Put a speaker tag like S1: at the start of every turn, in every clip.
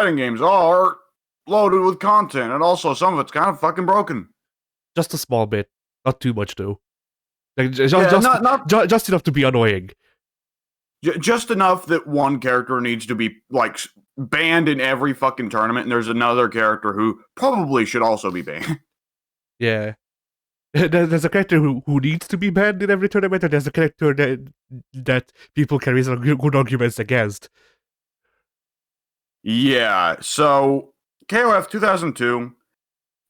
S1: fighting games are loaded with content, and also some of it's kind of fucking broken.
S2: Just a small bit, not too much though. Like just enough to be annoying.
S1: Just enough that one character needs to be like banned in every fucking tournament, and there's another character who probably should also be banned.
S2: Yeah. There's a character who needs to be banned in every tournament, and there's a character that people can raise good arguments against.
S1: Yeah, so KOF 2002,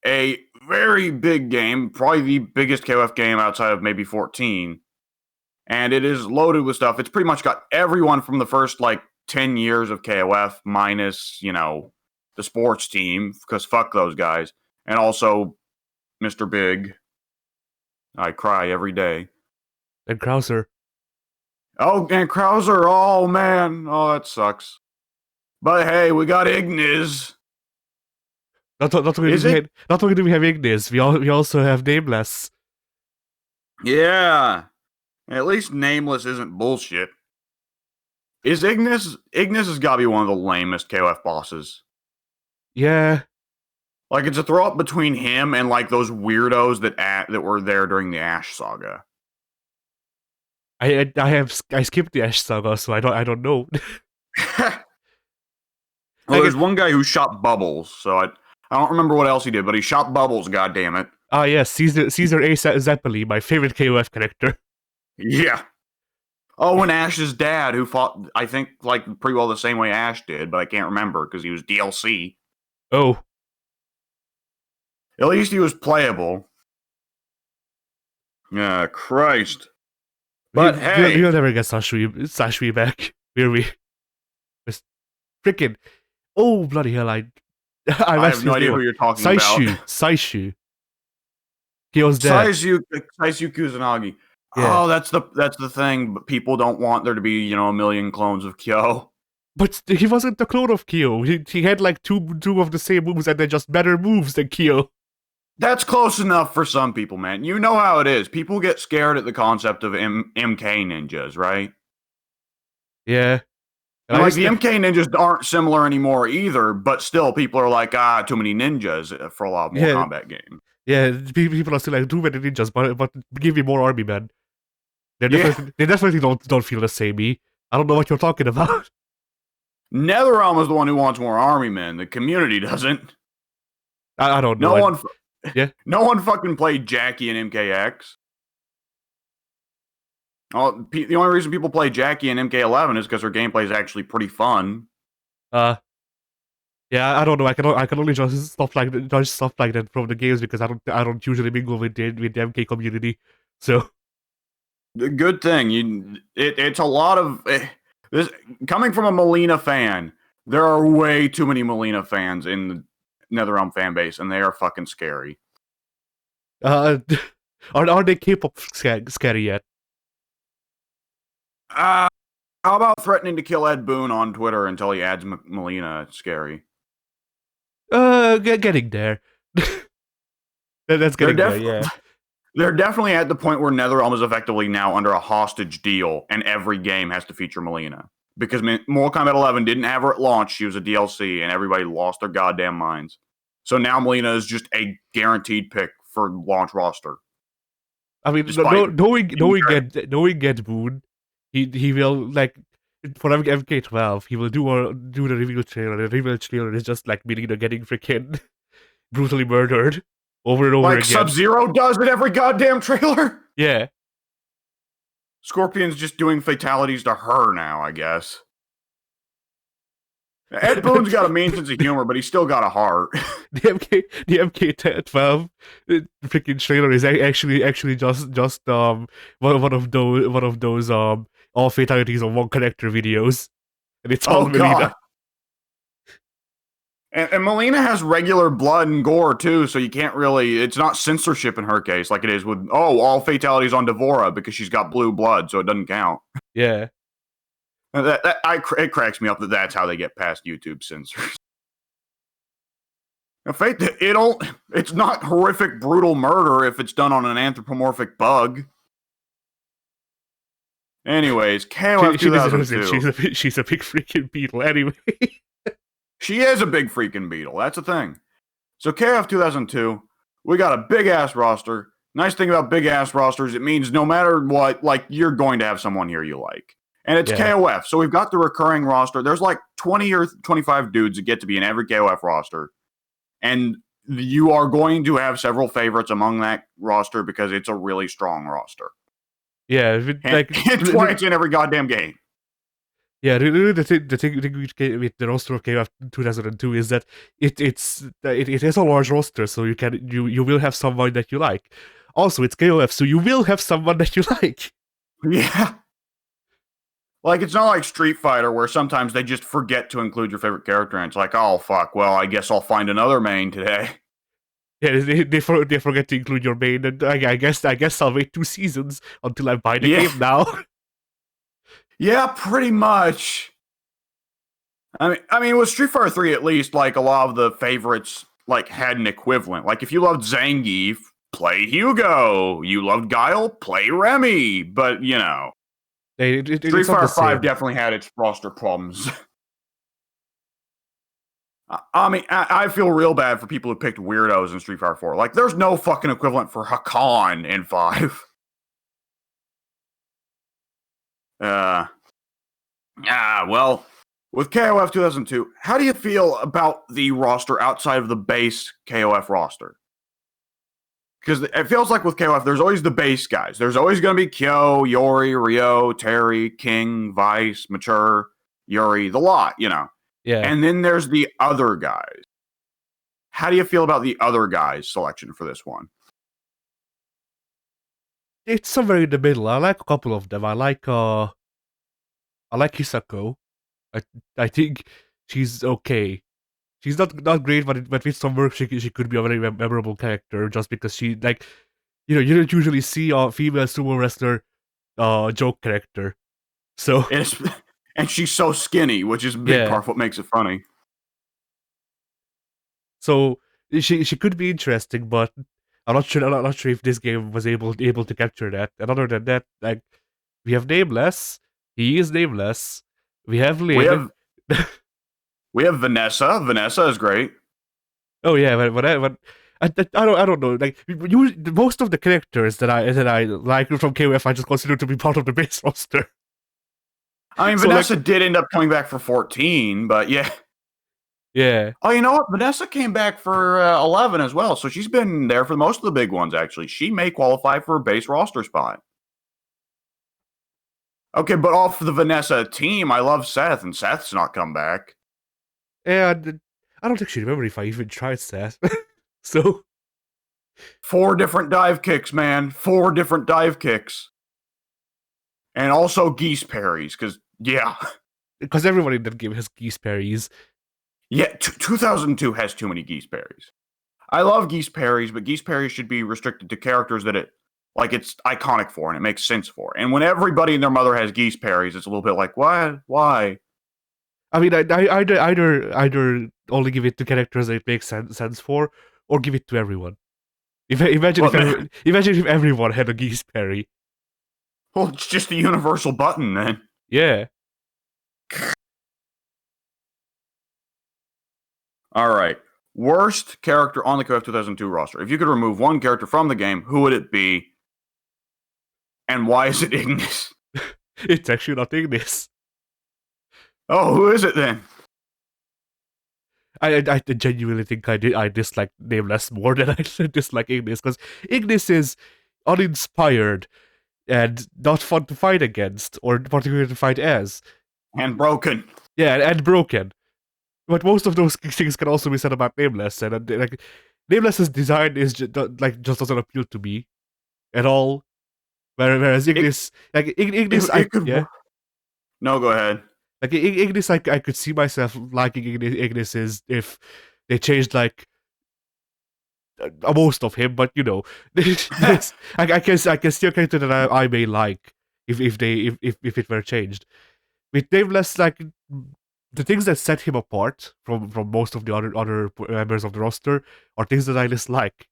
S1: a very big game, probably the biggest KOF game outside of maybe 14. And it is loaded with stuff. It's pretty much got everyone from the first, 10 years of KOF, minus, the sports team, because fuck those guys. And also Mr. Big. I cry every day.
S2: And Krauser.
S1: Oh, and Krauser. Oh, man. Oh, that sucks. But hey, we got Ignis.
S2: Not only do we have Ignis, we also have Nameless.
S1: Yeah. At least Nameless isn't bullshit. Is Ignis? Ignis has got to be one of the lamest KOF bosses.
S2: Yeah.
S1: Like, it's a throw up between him and, those weirdos that were there during the Ash Saga.
S2: I skipped the Ash Saga, so I don't know.
S1: Well, there's one guy who shot bubbles, so I don't remember what else he did, but he shot bubbles, goddammit.
S2: Ah, yes, Caesar A. Zeppeli, my favorite KOF character.
S1: Yeah. Oh, and Ash's dad, who fought, I think, pretty well the same way Ash did, but I can't remember because he was DLC.
S2: Oh.
S1: At least he was playable. Yeah, Christ. But hey.
S2: We'll never get Sashui back, will we? Freaking. Oh, bloody hell, I
S1: have no idea who you're talking about.
S2: Saishu. Kyo's dad.
S1: Saishu Kusanagi.
S2: Yeah.
S1: Oh, that's the thing. But people don't want there to be, a million clones of Kyo.
S2: But he wasn't the clone of Kyo. He had two of the same moves and they're just better moves than Kyo.
S1: That's close enough for some people, man. You know how it is. People get scared at the concept of MK ninjas, right?
S2: Yeah.
S1: And the MK ninjas aren't similar anymore either, but still people are like, too many ninjas for a lot more combat game.
S2: Yeah, people are still like, too many ninjas, but give me more army men. They definitely don't feel the same. I don't know what you're talking about.
S1: NetherRealm is the one who wants more army men. The community doesn't.
S2: I don't know.
S1: No one fucking played Jackie and MKX. Oh, the only reason people play Jackie and MK11 is because her gameplay is actually pretty fun.
S2: Yeah, I don't know. I can only judge stuff like that from the games because I don't usually mingle with the MK community. So,
S1: the good thing it's a lot of this coming from a Melina fan. There are way too many Melina fans in the NetherRealm fan base, and they are fucking scary.
S2: Are they K-pop scary yet?
S1: How about threatening to kill Ed Boon on Twitter until he adds Melina? It's scary.
S2: Getting there. That's getting there, yeah.
S1: They're definitely at the point where NetherRealm is effectively now under a hostage deal, and every game has to feature Melina. Because Mortal Kombat 11 didn't have her at launch, she was a DLC, and everybody lost their goddamn minds. So now Melina is just a guaranteed pick for launch roster.
S2: I mean, knowing Ed Boon, he will, for MK12, he will do the reveal trailer. The reveal trailer is just Melina getting freaking brutally murdered over and over again. Like
S1: Sub-Zero does in every goddamn trailer?
S2: Yeah.
S1: Scorpion's just doing fatalities to her now, I guess. Ed Boon's got a mean sense of humor, but he's still got a heart.
S2: The MK12 freaking trailer is actually just one of those all fatalities on one connector videos, and it's all Melina.
S1: And Melina has regular blood and gore too, so you can't really. It's not censorship in her case, like it is with all fatalities on Devora because she's got blue blood, so it doesn't count.
S2: Yeah.
S1: It cracks me up that that's how they get past YouTube censors. It's not horrific, brutal murder if it's done on an anthropomorphic bug. Anyways, KOF 2002.
S2: She's a big freaking beetle anyway.
S1: She is a big freaking beetle. That's the thing. So KOF 2002, we got a big ass roster. Nice thing about big ass rosters, it means no matter what, like you're going to have someone here you like. And it's KOF. So we've got the recurring roster. There's like 20 or 25 dudes that get to be in every KOF roster. And you are going to have several favorites among that roster because it's a really strong roster.
S2: Yeah,
S1: it's why it's in every goddamn game.
S2: Yeah, the thing with the roster of KOF 2002 is that it is a large roster, so you will have someone that you like. Also, it's KOF, so you will have someone that you like.
S1: Yeah. Like, it's not like Street Fighter where sometimes they just forget to include your favorite character, and it's like, oh, fuck, well, I guess I'll find another main today.
S2: Yeah, they forget to include your main, and I guess I'll wait 2 seasons until I buy the game now.
S1: Yeah, pretty much. I mean, with Street Fighter 3, at least, like, a lot of the favorites, like, had an equivalent. Like, if you loved Zangief, play Hugo. You loved Guile, play Remy. But, you know, Street Fighter 5 definitely had its roster problems. I mean, I feel real bad for people who picked weirdos in Street Fighter 4. Like, there's no fucking equivalent for Hakan in 5. Well, with KOF 2002, how do you feel about the roster outside of the base KOF roster? Because it feels like with KOF, there's always the base guys. There's always going to be Kyo, Yori, Ryo, Terry, King, Vice, Mature, Yuri, the lot, you know.
S2: Yeah.
S1: And then there's the other guys. How do you feel about the other guys selection for this one?
S2: It's somewhere in the middle. I like a couple of them. I like Hisako. I think she's okay. She's not great, but with some work, she could be a very memorable character. Just because she, like, you know, you don't usually see a female sumo wrestler joke character. So
S1: and she's so skinny, which is a big part of what makes it funny.
S2: So she could be interesting, but I'm not sure if this game was able to capture that. And other than that, like, we have Nameless. He is Nameless. We have Lin.
S1: We have Vanessa. Vanessa is great.
S2: Oh yeah, but I don't know. Like, most of the characters that I like from KOF, I just consider to be part of the base roster.
S1: I mean, so Vanessa did end up coming back for 14, but yeah.
S2: Yeah.
S1: Oh, you know what? Vanessa came back for 11 as well, so she's been there for most of the big ones, actually. She may qualify for a base roster spot. Okay, but off the Vanessa team, I love Seth, and Seth's not come back.
S2: And I don't actually remember if I even tried Seth. So
S1: 4 different dive kicks, man. 4 different dive kicks. And also geese parries, because, yeah.
S2: Because everyone in that game has geese parries.
S1: Yeah, 2002 has too many geese parries. I love geese parries, but geese parries should be restricted to characters that it's iconic for and it makes sense for. And when everybody and their mother has geese parries, it's a little bit like, what? Why?
S2: I mean, I either only give it to characters that it makes sense for, or give it to everyone. Imagine if everyone had a geese parry.
S1: Well, it's just a universal button then.
S2: Yeah.
S1: All right. Worst character on the KOF 2002 roster. If you could remove one character from the game, who would it be? And why is it Ignis?
S2: It's actually not Ignis.
S1: Oh, who is it then?
S2: I genuinely think I dislike Nameless more than I dislike Ignis, because Ignis is uninspired and not fun to fight against, or particularly to fight as.
S1: And broken.
S2: Yeah, and broken. But most of those things can also be said about Nameless, and like, Nameless's design is just doesn't appeal to me at all. Whereas Ignis, Ignis, yeah.
S1: No, go ahead.
S2: Like, Ignis, I could see myself liking Ignis if they changed, like, most of him, but you know, I can see a character that I may like if it were changed. With Nameless, like, the things that set him apart from most of the other members of the roster are things that I dislike.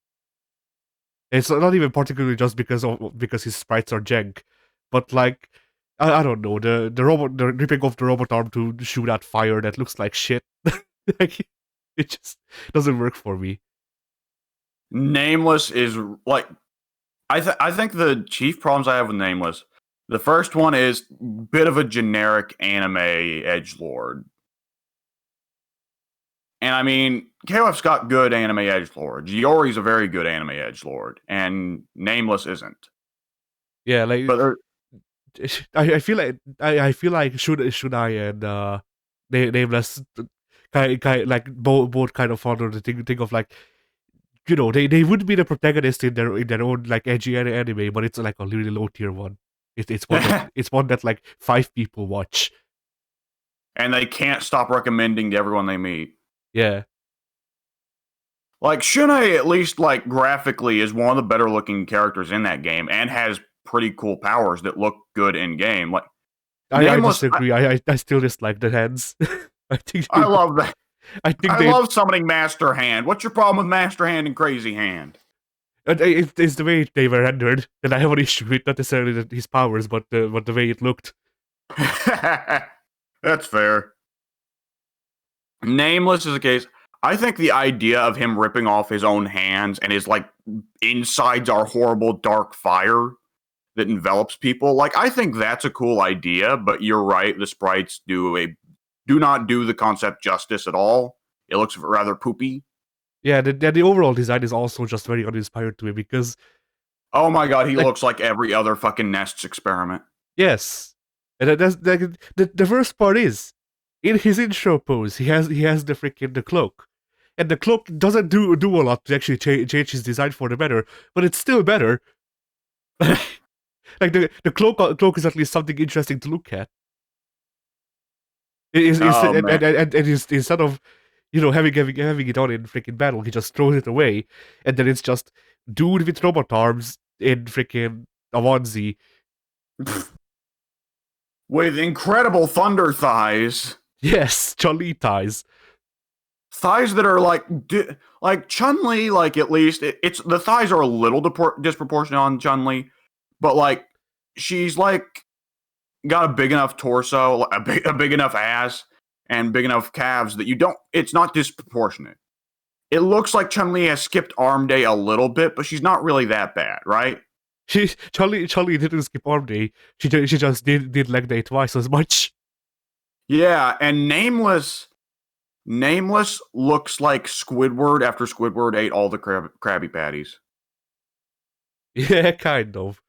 S2: It's not even particularly just because his sprites are jank, but like, I don't know, the ripping off the robot arm to shoot at fire that looks like shit. Like, it just doesn't work for me.
S1: Nameless is like I think the chief problems I have with Nameless. The first one is bit of a generic anime edgelord. And I mean, KOF's got good anime edgelords. Yori's a very good anime edgelord, and Nameless isn't.
S2: Yeah, like
S1: But
S2: I feel like I feel like should I and Nameless kind like both kind of follow the thing of like, you know, they would be the protagonist in their own like edgy anime, but it's like a really low tier one. It's one that like 5 people watch,
S1: and they can't stop recommending to everyone they meet.
S2: Yeah,
S1: like Shune, at least like graphically, is one of the better looking characters in that game, and has pretty cool powers that look good in game. Like
S2: I disagree. I still dislike the hands.
S1: I love that.
S2: I
S1: love summoning Master Hand. What's your problem with Master Hand and Crazy Hand?
S2: It's the way they were rendered, and I have an issue with not necessarily his powers, but the way it looked.
S1: That's fair. Nameless is a case. I think the idea of him ripping off his own hands and his like insides are horrible dark fire that envelops people. Like I think that's a cool idea, but you're right. The sprites do not do the concept justice at all. It looks rather poopy.
S2: Yeah, the overall design is also just very uninspired to me because.
S1: Oh my god, he looks like every other fucking Nests experiment.
S2: Yes, and that's the worst part is, in his intro pose, he has the freaking the cloak, and the cloak doesn't do a lot to actually change his design for the better, but it's still better. Like the cloak is at least something interesting to look at. Instead of, you know, having it on in freaking battle, he just throws it away, and then it's just dude with robot arms in freaking a onesie.
S1: With incredible thunder thighs.
S2: Yes, Chun-Li thighs.
S1: Thighs that are like Chun-Li, like at least it's the thighs are a little disproportionate on Chun-Li, but like she's like got a big enough torso, a big enough ass, and big enough calves that it's not disproportionate. It looks like Chun-Li has skipped arm day a little bit, but she's not really that bad, right?
S2: Chun-Li didn't skip arm day. She just did leg day twice as much.
S1: Yeah, and Nameless looks like Squidward after Squidward ate all the Krabby Patties.
S2: Yeah, kind of.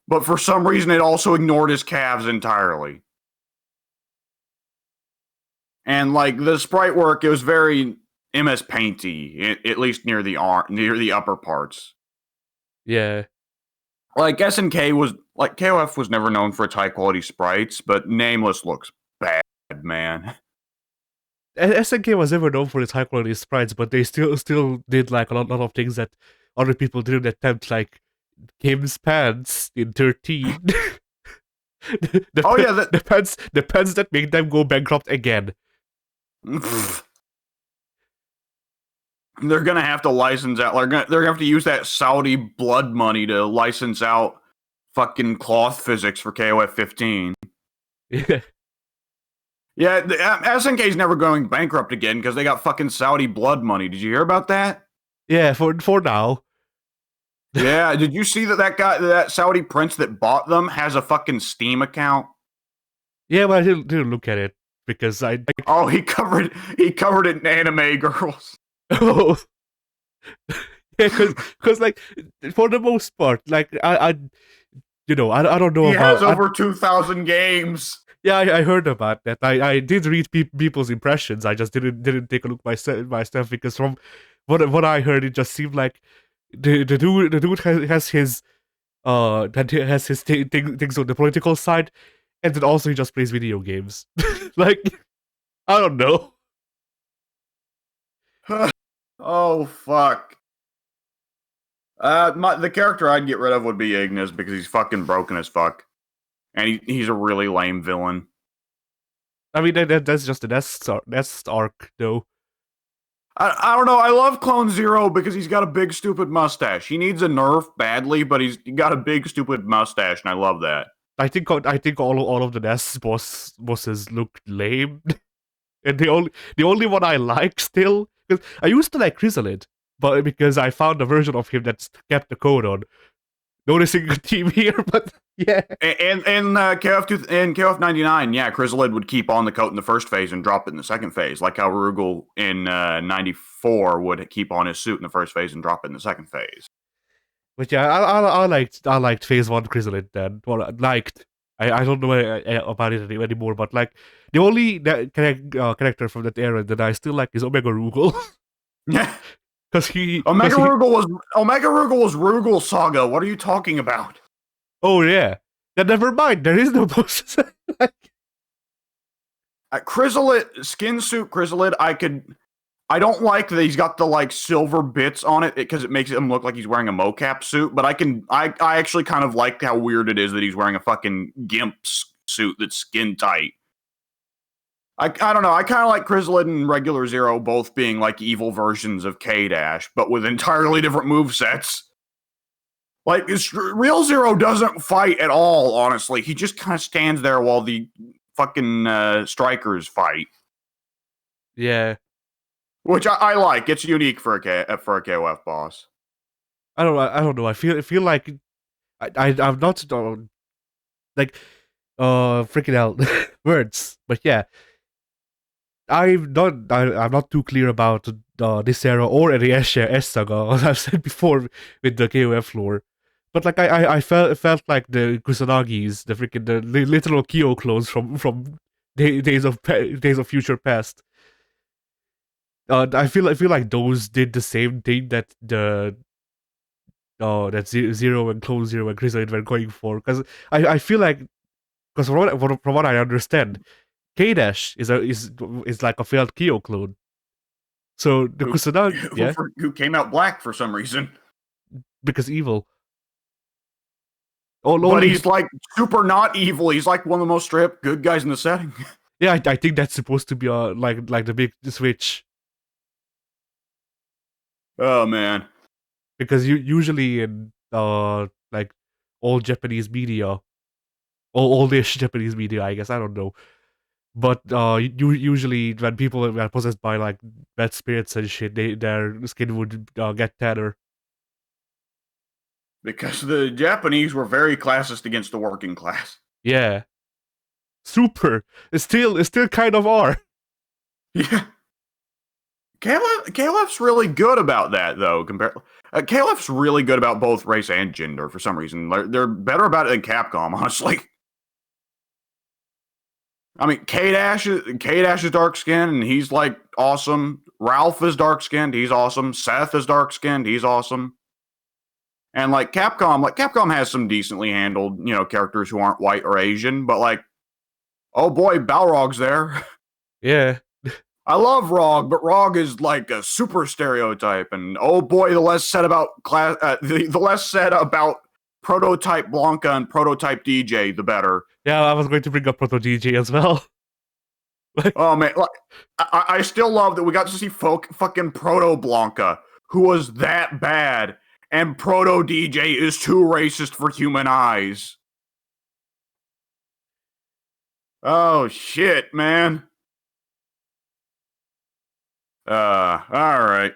S1: But for some reason, it also ignored his calves entirely. And like the sprite work, it was very MS Painty, at least near the upper parts.
S2: Yeah.
S1: Like SNK was like KOF was never known for its high quality sprites, but Nameless looks bad, man.
S2: SNK was never known for its high quality sprites, but they still did like a lot of things that other people didn't attempt, like Kim's pants in 13. The pants that make them go bankrupt again.
S1: They're gonna have to license out. They're gonna have to use that Saudi blood money to license out fucking cloth physics for KOF 15.
S2: Yeah.
S1: Yeah, SNK's never going bankrupt again because they got fucking Saudi blood money. Did you hear about that?
S2: Yeah, for now.
S1: Yeah, did you see that Saudi prince that bought them has a fucking Steam account?
S2: Yeah, but I didn't look at it because
S1: he covered it in anime girls.
S2: Oh. Yeah, because like for the most part, like I don't know
S1: he
S2: about.
S1: He has over 2,000 games.
S2: Yeah, I heard about that. I did read people's impressions. I just didn't take a look myself because from what I heard, it just seemed like the dude has his things on the political side, and then also he just plays video games. Like, I don't know.
S1: Oh fuck. The character I'd get rid of would be Ignis because he's fucking broken as fuck. And he's a really lame villain.
S2: I mean, that's just the Nest arc, though.
S1: I don't know. I love Clone Zero because he's got a big, stupid mustache. He needs a nerf badly, but he's got a big, stupid mustache, and I love that.
S2: I think all of the Nest bosses look lame. And the only one I like still, because I used to like Chrysalid, but because I found a version of him that's kept the code on. Noticing a team here, but yeah.
S1: And KOF 99, yeah, Chrysalid would keep on the coat in the first phase and drop it in the second phase, like how Rugal in 94 would keep on his suit in the first phase and drop it in the second phase.
S2: But yeah, I liked phase 1 Chrysalid then. Well, I don't know about it anymore, but like the only character from that era that I still like is Omega Rugal.
S1: Yeah.
S2: Because
S1: Omega Rugal was Rugal Saga. What are you talking about?
S2: Oh yeah. Yeah, never mind. There is no boss.
S1: Chrysalid skin suit Chrysalid, I don't like that he's got the like silver bits on it because it makes him look like he's wearing a mocap suit, but I actually kind of like how weird it is that he's wearing a fucking gimp suit that's skin tight. I don't know. I kind of like Chrysalid and regular Zero both being like evil versions of K-Dash, but with entirely different movesets. Like, real Zero doesn't fight at all, honestly. He just kind of stands there while the fucking strikers fight.
S2: Yeah.
S1: Which I like. It's unique for a KOF boss.
S2: I don't know. I feel like I'm not like freaking out words, but yeah. I'm not too clear about this era or any S saga, as I've said before with the KOF lore. But like I felt like the Kusanagis, the literal Kyo clones from days of future past. I feel like those did the same thing that that Zero and Clone Zero and Chrysalid were going for, because I feel like, because from what I understand, K-Dash is like a failed Kyo clone. So the Kusanagi,
S1: who came out black for some reason,
S2: because evil.
S1: But he's like super not evil. He's like one of the most straight up good guys in the setting.
S2: Yeah, I think that's supposed to be like the big switch.
S1: Oh man,
S2: because usually in like old Japanese media, oldish Japanese media, I guess, I don't know. But usually when people are possessed by like bad spirits and shit, their skin would get tanner.
S1: Because the Japanese were very classist against the working class.
S2: Yeah. Super. It's still kind of are.
S1: Yeah. KLF's really good about that, though. KLF's really good about both race and gender for some reason. They're better about it than Capcom, honestly. I mean, K-Dash is dark skinned and he's like awesome. Ralph is dark skinned, he's awesome. Seth is dark skinned, he's awesome. And like Capcom has some decently handled, characters who aren't white or Asian, but like, oh boy, Balrog's there.
S2: Yeah.
S1: I love Rog, but Rog is like a super stereotype, and oh boy, the less said about the less said about Prototype Blanca and Prototype DJ, the better.
S2: Yeah, I was going to bring up Proto DJ as well.
S1: Oh man, like, I still love that we got to see fucking Proto Blanca, who was that bad, and Proto DJ is too racist for human eyes. Oh shit, man. Alright.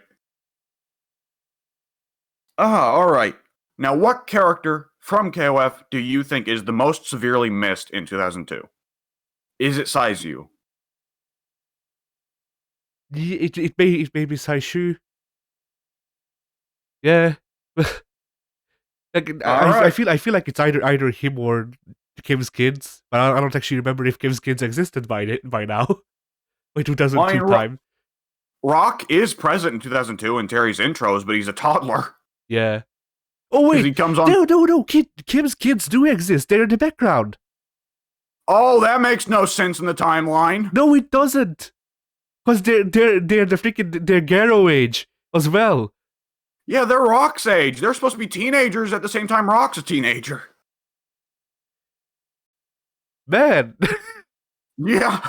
S1: Alright. Now, what character from KOF do you think is the most severely missed in 2002? Is it Saizu?
S2: It may be Saishu. Yeah. Like I feel like it's either him or Kim's kids, but I don't actually remember if Kim's kids existed by now. By 2002 time.
S1: Rock is present in 2002 in Terry's intros, but he's a toddler.
S2: Yeah. Oh wait,
S1: he comes on.
S2: No. Kim's kids do exist. They're in the background.
S1: Oh, that makes no sense in the timeline.
S2: No, it doesn't. Because they're the freaking they're Garo age as well.
S1: Yeah, they're Rock's age. They're supposed to be teenagers at the same time Rock's a teenager.
S2: Man.
S1: Yeah.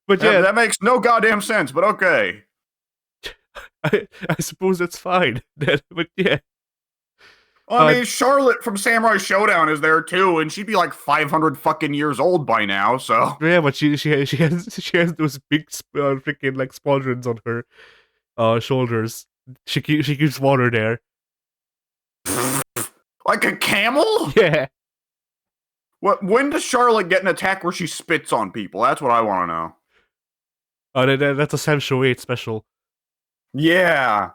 S2: But yeah,
S1: that makes no goddamn sense, but okay.
S2: I suppose that's fine. But yeah.
S1: Well, I mean, Charlotte from Samurai Showdown is there too, and she'd be like 500 fucking years old by now. So
S2: yeah, but she has those big freaking like pauldrons on her shoulders. She keeps water there.
S1: Like a camel?
S2: Yeah.
S1: What? When does Charlotte get an attack where she spits on people? That's what I want to know.
S2: Oh, that's a Sam Show 8 special.
S1: Yeah.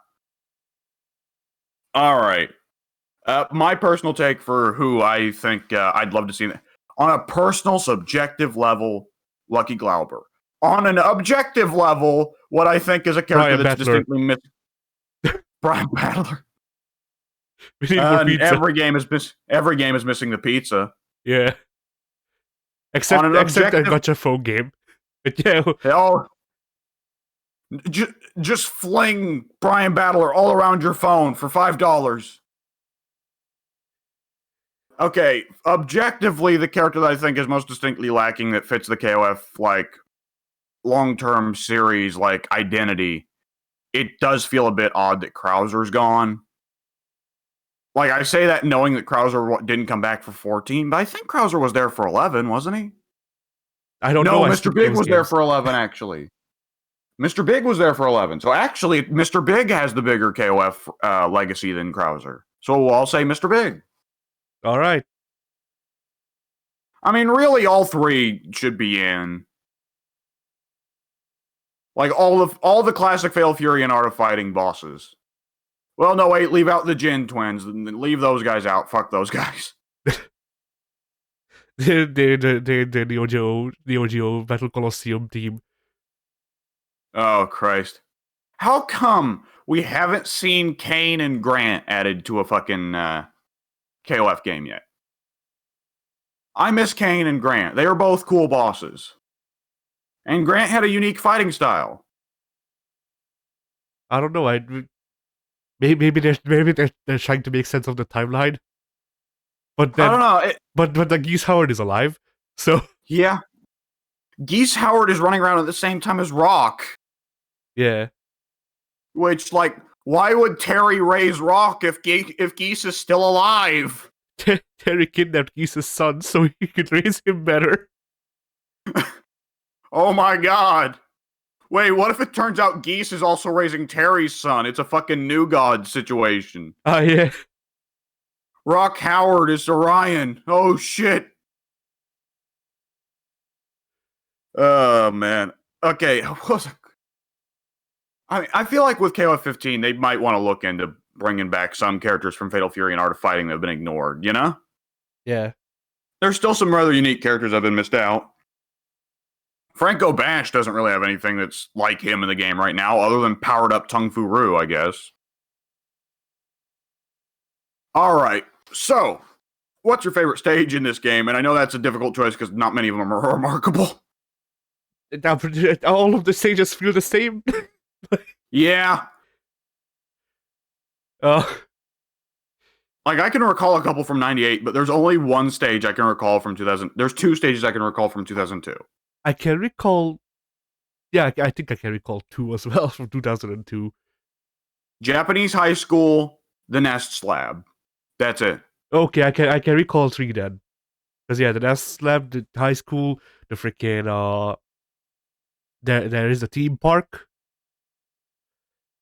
S1: All right. My personal take for who I think I'd love to see on a personal, subjective level, Lucky Glauber. On an objective level, what I think is a character
S2: Brian
S1: that's
S2: Battler.
S1: distinctly missing. Brian Battler.
S2: We need more pizza.
S1: Every game is missing the pizza.
S2: Yeah. Except that gotcha phone game. But yeah.
S1: Hell, just fling Brian Battler all around your phone for $5. Okay, objectively, the character that I think is most distinctly lacking that fits the KOF like long-term series like identity, it does feel a bit odd that Krauser's gone. Like, I say that knowing that Krauser didn't come back for 14, but I think Krauser was there for 11, wasn't he?
S2: I don't know.
S1: Mr. Big was there for 11, actually. Mr. Big was there for 11. So, actually, Mr. Big has the bigger KOF legacy than Krauser. So, I'll say Mr. Big.
S2: All right.
S1: I mean, really, all three should be in. Like, all the classic Fatal Fury and Art of Fighting bosses. Well, no, wait, leave out the Jin twins. Leave those guys out. Fuck those guys.
S2: the Neo Geo Battle Colosseum team.
S1: Oh, Christ. How come we haven't seen Kane and Grant added to a fucking KOF game yet? I miss Kane and Grant. They are both cool bosses. And Grant had a unique fighting style.
S2: I don't know. Maybe they're trying to make sense of the timeline. But then,
S1: I don't know.
S2: But the Geese Howard is alive, so
S1: yeah. Geese Howard is running around at the same time as Rock.
S2: Yeah.
S1: Which, like, why would Terry raise Rock if Geese is still alive?
S2: Terry kidnapped Geese's son so he could raise him better.
S1: Oh my god. Wait, what if it turns out Geese is also raising Terry's son? It's a fucking New God situation.
S2: Oh, yeah.
S1: Rock Howard is Orion. Oh, shit. Oh, man. Okay. I feel like with KOF 15, they might want to look into bringing back some characters from Fatal Fury and Art of Fighting that have been ignored, you know?
S2: Yeah.
S1: There's still some rather unique characters that have been missed out. Franco Bash doesn't really have anything that's like him in the game right now, other than powered up Tung Fu Ru, I guess. Alright, so, what's your favorite stage in this game? And I know that's a difficult choice because not many of them are remarkable.
S2: All of the stages feel the same.
S1: Yeah. Like, I can recall a couple from 98, but there's only one stage I can recall from 2000. There's two stages I can recall from 2002.
S2: I can recall... Yeah, I think I can recall two as well from 2002.
S1: Japanese high school, the Nest Slab. That's it.
S2: Okay, I can recall three then. Because, yeah, the Nest Slab, the high school, the freaking... There is the theme park.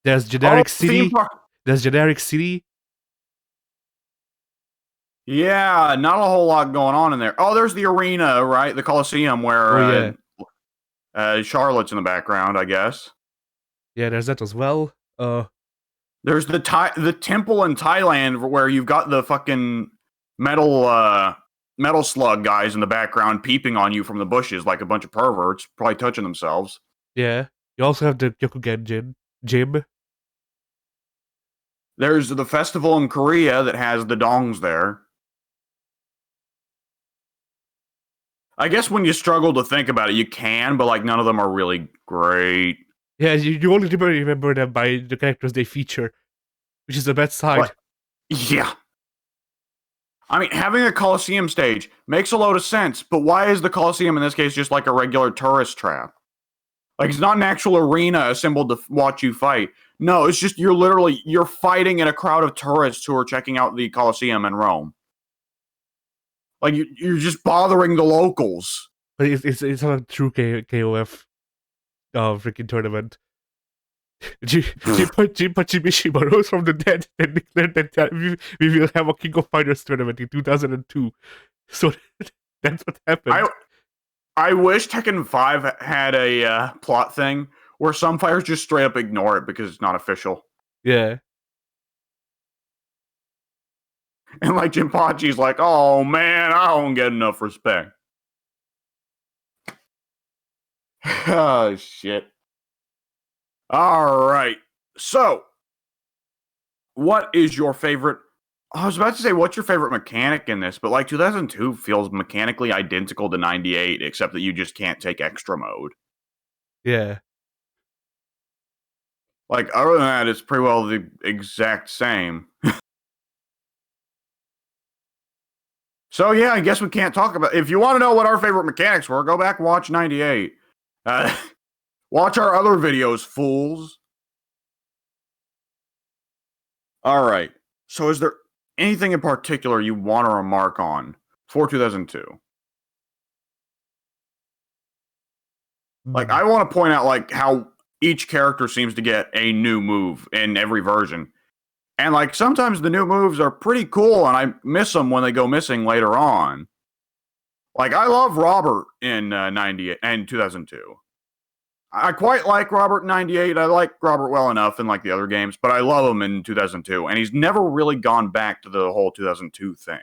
S2: There's Generic City. There's Generic City.
S1: Yeah, not a whole lot going on in there. Oh, there's the arena, right? The Coliseum where Charlotte's in the background, I guess.
S2: Yeah, there's that as well.
S1: There's the temple in Thailand where you've got the fucking metal slug guys in the background peeping on you from the bushes like a bunch of perverts, probably touching themselves.
S2: Yeah. You also have the Gyokugen gym.
S1: There's the festival in Korea that has the dongs there. I guess when you struggle to think about it, you can, but like none of them are really great.
S2: Yeah, you only remember them by the characters they feature, which is the bad side.
S1: But, yeah. I mean, having a Coliseum stage makes a load of sense, but why is the Coliseum in this case just like a regular tourist trap? Like, it's not an actual arena assembled to watch you fight. No, it's just you're fighting in a crowd of tourists who are checking out the Colosseum in Rome. Like, you're just bothering the locals.
S2: But it's not a true KOF freaking tournament. Jinpachi Mishima rose from the dead and declared that we will have a King of Fighters tournament in 2002. So that's what happened.
S1: I wish Tekken 5 had a plot thing where some fighters just straight up ignore it because it's not official.
S2: Yeah.
S1: And like Jinpachi's like, oh man, I don't get enough respect. Oh shit. Alright. So, what is your favorite? I was about to say, what's your favorite mechanic in this? But like 2002 feels mechanically identical to 98, except that you just can't take extra mode.
S2: Yeah.
S1: Like, other than that, it's pretty well the exact same. So yeah, I guess we can't talk about. If you want to know what our favorite mechanics were, go back and watch 98. Watch our other videos, fools. All right. So is there anything in particular you want to remark on for 2002? Like, I want to point out like how each character seems to get a new move in every version. And like sometimes the new moves are pretty cool and I miss them when they go missing later on. Like, I love Robert in 98 and 2002. I quite like Robert in 98. I like Robert well enough in like the other games, but I love him in 2002. And he's never really gone back to the whole 2002 thing.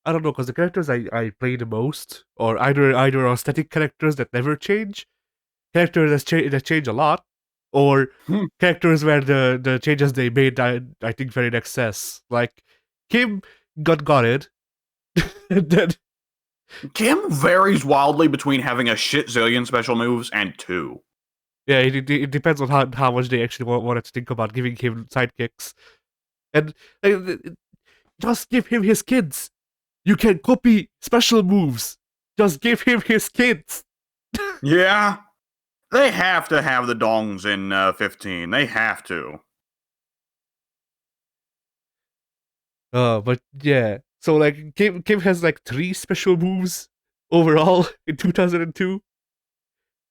S2: I don't know, because the characters I play the most, or either are static characters that never change, characters that change a lot, or characters where the changes they made, I think, were in excess. Like, Kim got it. And then
S1: Kim varies wildly between having a shit zillion special moves and 2.
S2: Yeah, it depends on how much they actually wanted to think about giving him sidekicks. And just give him his kids. You can copy special moves. Just give him his kids.
S1: Yeah. They have to have the dongs in 15. They have to.
S2: But yeah. So like Kim has like 3 special moves overall in 2002.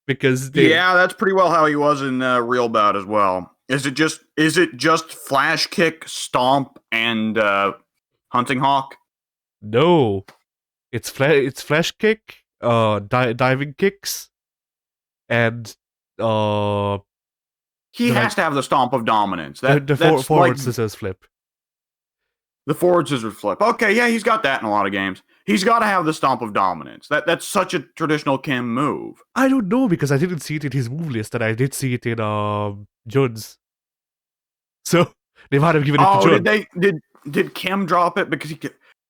S2: Because
S1: yeah, that's pretty well how he was in Real Bout as well. Is it just Flash Kick, Stomp, and Hunting Hawk?
S2: No, it's Flash Kick, diving kicks, and
S1: he has to have the Stomp of Dominance.
S2: The forward like, scissors flip.
S1: The forward scissors flip. Okay, yeah, he's got that in a lot of games. He's got to have the Stomp of Dominance. That's such a traditional Kim move.
S2: I don't know, because I didn't see it in his move list, and I did see it in Jun's. So they might have given it to Jun.
S1: Did Kim drop it? Because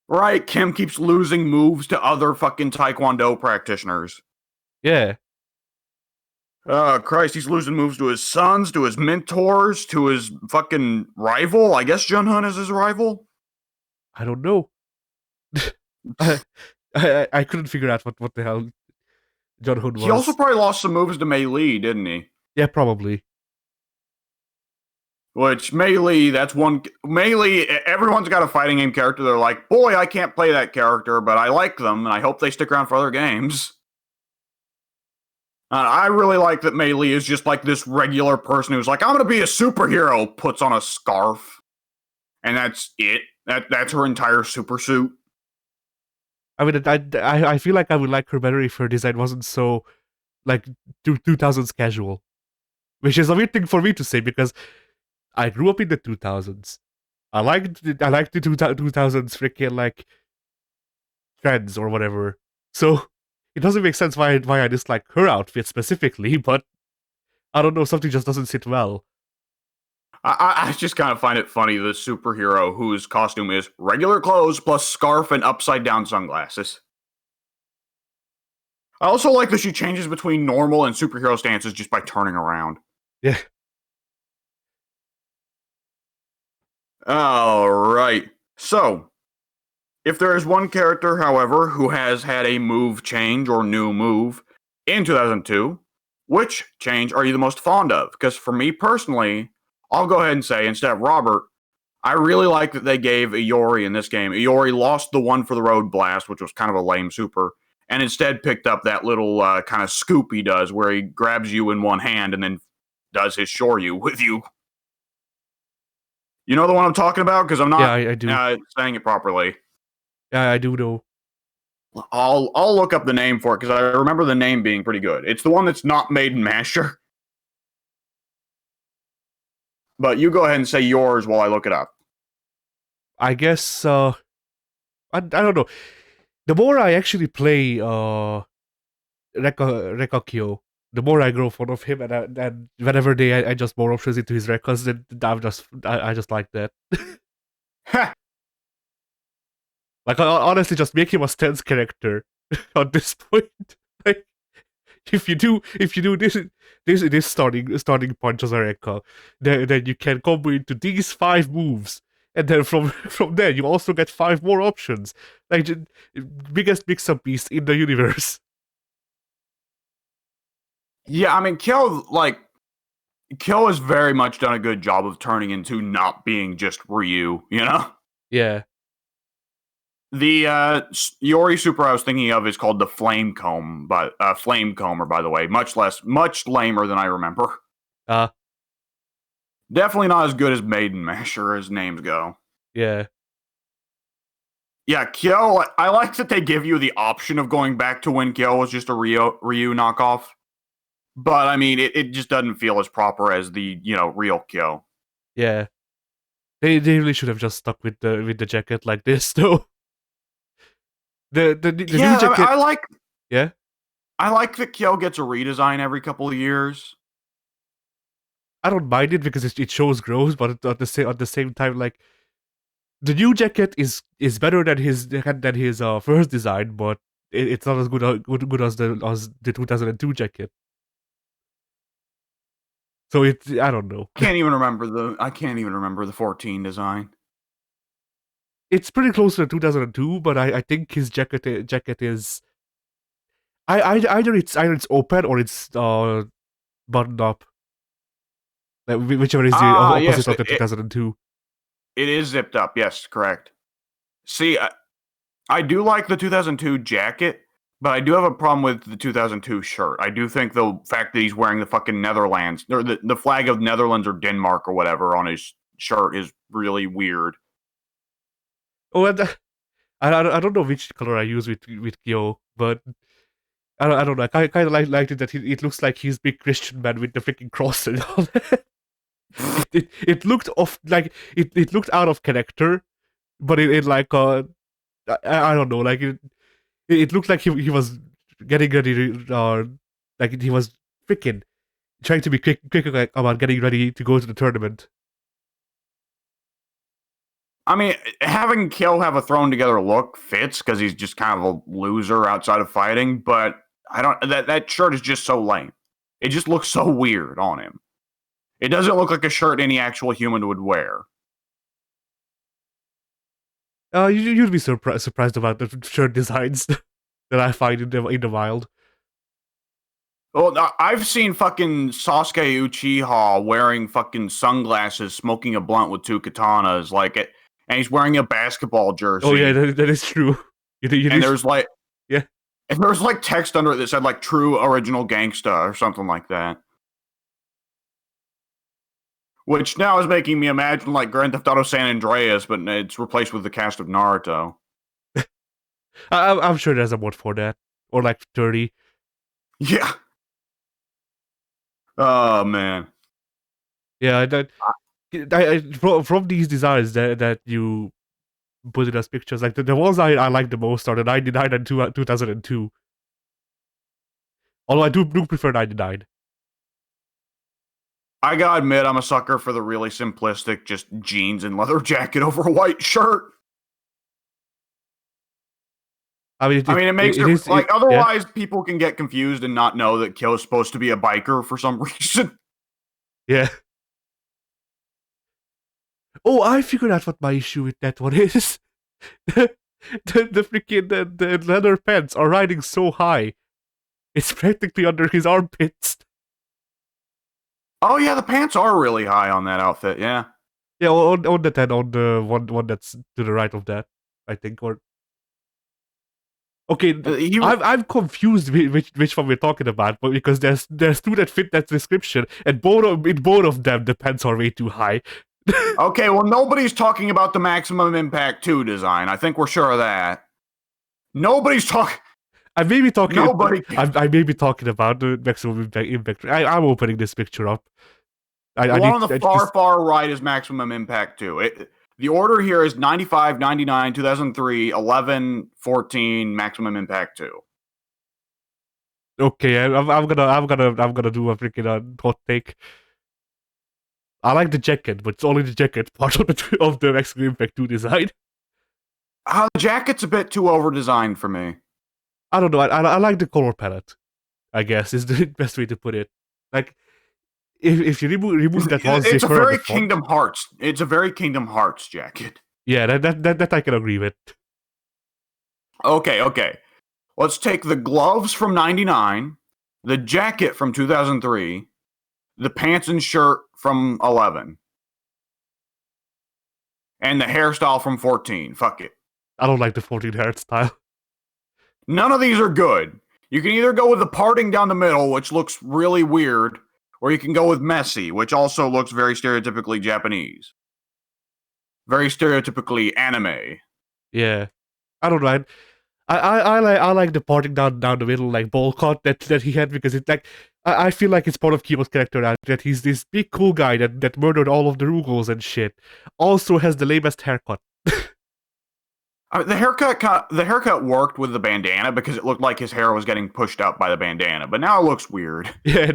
S1: right, Kim keeps losing moves to other fucking Taekwondo practitioners.
S2: Yeah.
S1: Oh, Christ, he's losing moves to his sons, to his mentors, to his fucking rival. I guess Jun-Hun is his rival?
S2: I don't know. I couldn't figure out what the hell Jun-Hun was.
S1: He also probably lost some moves to Mei Li, didn't he?
S2: Yeah, probably.
S1: Which, Mei Li, everyone's got a fighting game character. They're like, boy, I can't play that character, but I like them, and I hope they stick around for other games. I really like that Mei Li is just like this regular person who's like, I'm going to be a superhero, puts on a scarf. And that's it. That's her entire super suit.
S2: I mean, I feel like I would like her better if her design wasn't so, like, 2000s casual. Which is a weird thing for me to say, because I grew up in the 2000s. I liked the 2000s freaking, like, trends or whatever. So it doesn't make sense why I dislike her outfit specifically, but I don't know, something just doesn't sit well.
S1: I just kind of find it funny, the superhero whose costume is regular clothes plus scarf and upside down sunglasses. I also like that she changes between normal and superhero stances just by turning around.
S2: Yeah.
S1: Alright. So, if there is one character, however, who has had a move change or new move, in 2002, which change are you the most fond of? Because for me personally, I'll go ahead and say, instead of Robert, I really like that they gave Iori in this game. Iori lost the one for the road blast, which was kind of a lame super, and instead picked up that little kind of scoop he does where he grabs you in one hand and then does his shoryu with you. You know the one I'm talking about? Because I'm not
S2: I do.
S1: saying it properly.
S2: Yeah, I do know.
S1: I'll look up the name for it because I remember the name being pretty good. It's the one that's not Maiden Masher. But you go ahead and say yours while I look it up.
S2: I guess I don't know. The more I actually play Rekakyo, the more I grow fond of him, and whenever they adjust more options into his records, then I just like that. Like, I honestly just make him a stance character at this point. Like, if you do this starting punch as a Rekka, then you can combo into these 5 moves, and then from there you also get 5 more options. Like, biggest mix-up beast in the universe.
S1: Yeah, I mean, Kyo has very much done a good job of turning into not being just Ryu, you know?
S2: Yeah.
S1: The Iori super I was thinking of is called the Flame Comb, but Flame Combr, by the way, much lamer than I remember. Definitely not as good as Maiden Masher as names go.
S2: Yeah.
S1: Yeah, Kyo, I like that they give you the option of going back to when Kyo was just a Ryu knockoff. But I mean, it just doesn't feel as proper as the, real Kyo.
S2: Yeah. They really should have just stuck with the jacket like this though. The new jacket.
S1: I like.
S2: Yeah.
S1: I like that Kyo gets a redesign every couple of years.
S2: I don't mind it because it shows growth, but at the same time, like, the new jacket is better than his first design, but it's not as good as the 2002 jacket. So I don't know.
S1: I can't even remember the 14 design.
S2: It's pretty close to the 2002, but I think his jacket is either it's open or it's buttoned up. Like, whichever is the opposite of the 2002.
S1: It is zipped up. Yes, correct. See, I do like the 2002 jacket, but I do have a problem with the 2002 shirt. I do think the fact that he's wearing the fucking Netherlands, or the flag of Netherlands or Denmark or whatever on his shirt is really weird.
S2: Oh, and I don't know which color I use with Kyo, but I don't know. I kind of liked it that it looks like he's big Christian man with the freaking cross and all that. It looked off, like it looked out of character, but it like I don't know, like it looked like he was getting ready, like he was freaking trying to be quick about getting ready to go to the tournament.
S1: I mean, having Kyo have a thrown together look fits because he's just kind of a loser outside of fighting, but that shirt is just so lame. It just looks so weird on him. It doesn't look like a shirt any actual human would wear.
S2: You'd be surprised about the shirt designs that I find in the wild.
S1: Well, I've seen fucking Sasuke Uchiha wearing fucking sunglasses, smoking a blunt with 2 katanas, and he's wearing a basketball jersey.
S2: Oh yeah, that is true.
S1: And there's like,
S2: yeah,
S1: and there's like text under it that said like "True Original Gangsta" or something like that. Which now is making me imagine like Grand Theft Auto San Andreas, but it's replaced with the cast of Naruto.
S2: I'm sure there's a mod for that, or like 30.
S1: Yeah. Oh man.
S2: Yeah, from these designs that you put in as pictures, like the ones I like the most are the 99 and 2002. Although I do prefer 99.
S1: I gotta admit, I'm a sucker for the really simplistic, just jeans and leather jacket over a white shirt.
S2: I mean,
S1: it makes it like otherwise people can get confused and not know that Kyo's supposed to be a biker for some reason.
S2: Yeah. Oh, I figured out what my issue with that one is. the freaking the leather pants are riding so high. It's practically under his armpits.
S1: Oh yeah, the pants are really high on that outfit. Yeah.
S2: Yeah, on the 10, on the one that's to the right of that, I think. Or okay, I'm confused which one we're talking about, but because there's two that fit that description, and in both of them the pants are way too high.
S1: Okay, well nobody's talking about the Maximum Impact 2 design. I think we're sure of that. Nobody's talking.
S2: I may be talking.
S1: Nobody.
S2: I may be talking about the Maximum Impact. I'm opening this picture up.
S1: The one on the far right is Maximum Impact 2. The order here is 95, 99, 2003, 11, 14, Maximum Impact 2.
S2: Okay, I'm gonna do a freaking hot take. I like the jacket, but it's only the jacket part of the Maximum Impact 2 design.
S1: The jacket's a bit too over-designed for me.
S2: I don't know. I like the color palette, I guess, is the best way to put it. Like, if you remove that one zipper,
S1: it's a very Kingdom Hearts. It's a very Kingdom Hearts jacket.
S2: Yeah, that I can agree with.
S1: Okay. Let's take the gloves from 99, the jacket from 2003, the pants and shirt from 11, and the hairstyle from 14. Fuck it.
S2: I don't like the 14 hairstyle.
S1: None of these are good. You can either go with the parting down the middle, which looks really weird, or you can go with messy, which also looks very stereotypically Japanese. Very stereotypically anime.
S2: Yeah. I don't know. I like the parting down the middle, like bowl cut that he had, because it's like I feel like it's part of Kibo's character that he's this big cool guy that murdered all of the Rugals and shit. Also has the lamest haircut.
S1: The haircut worked with the bandana because it looked like his hair was getting pushed up by the bandana, but now it looks weird.
S2: Yeah,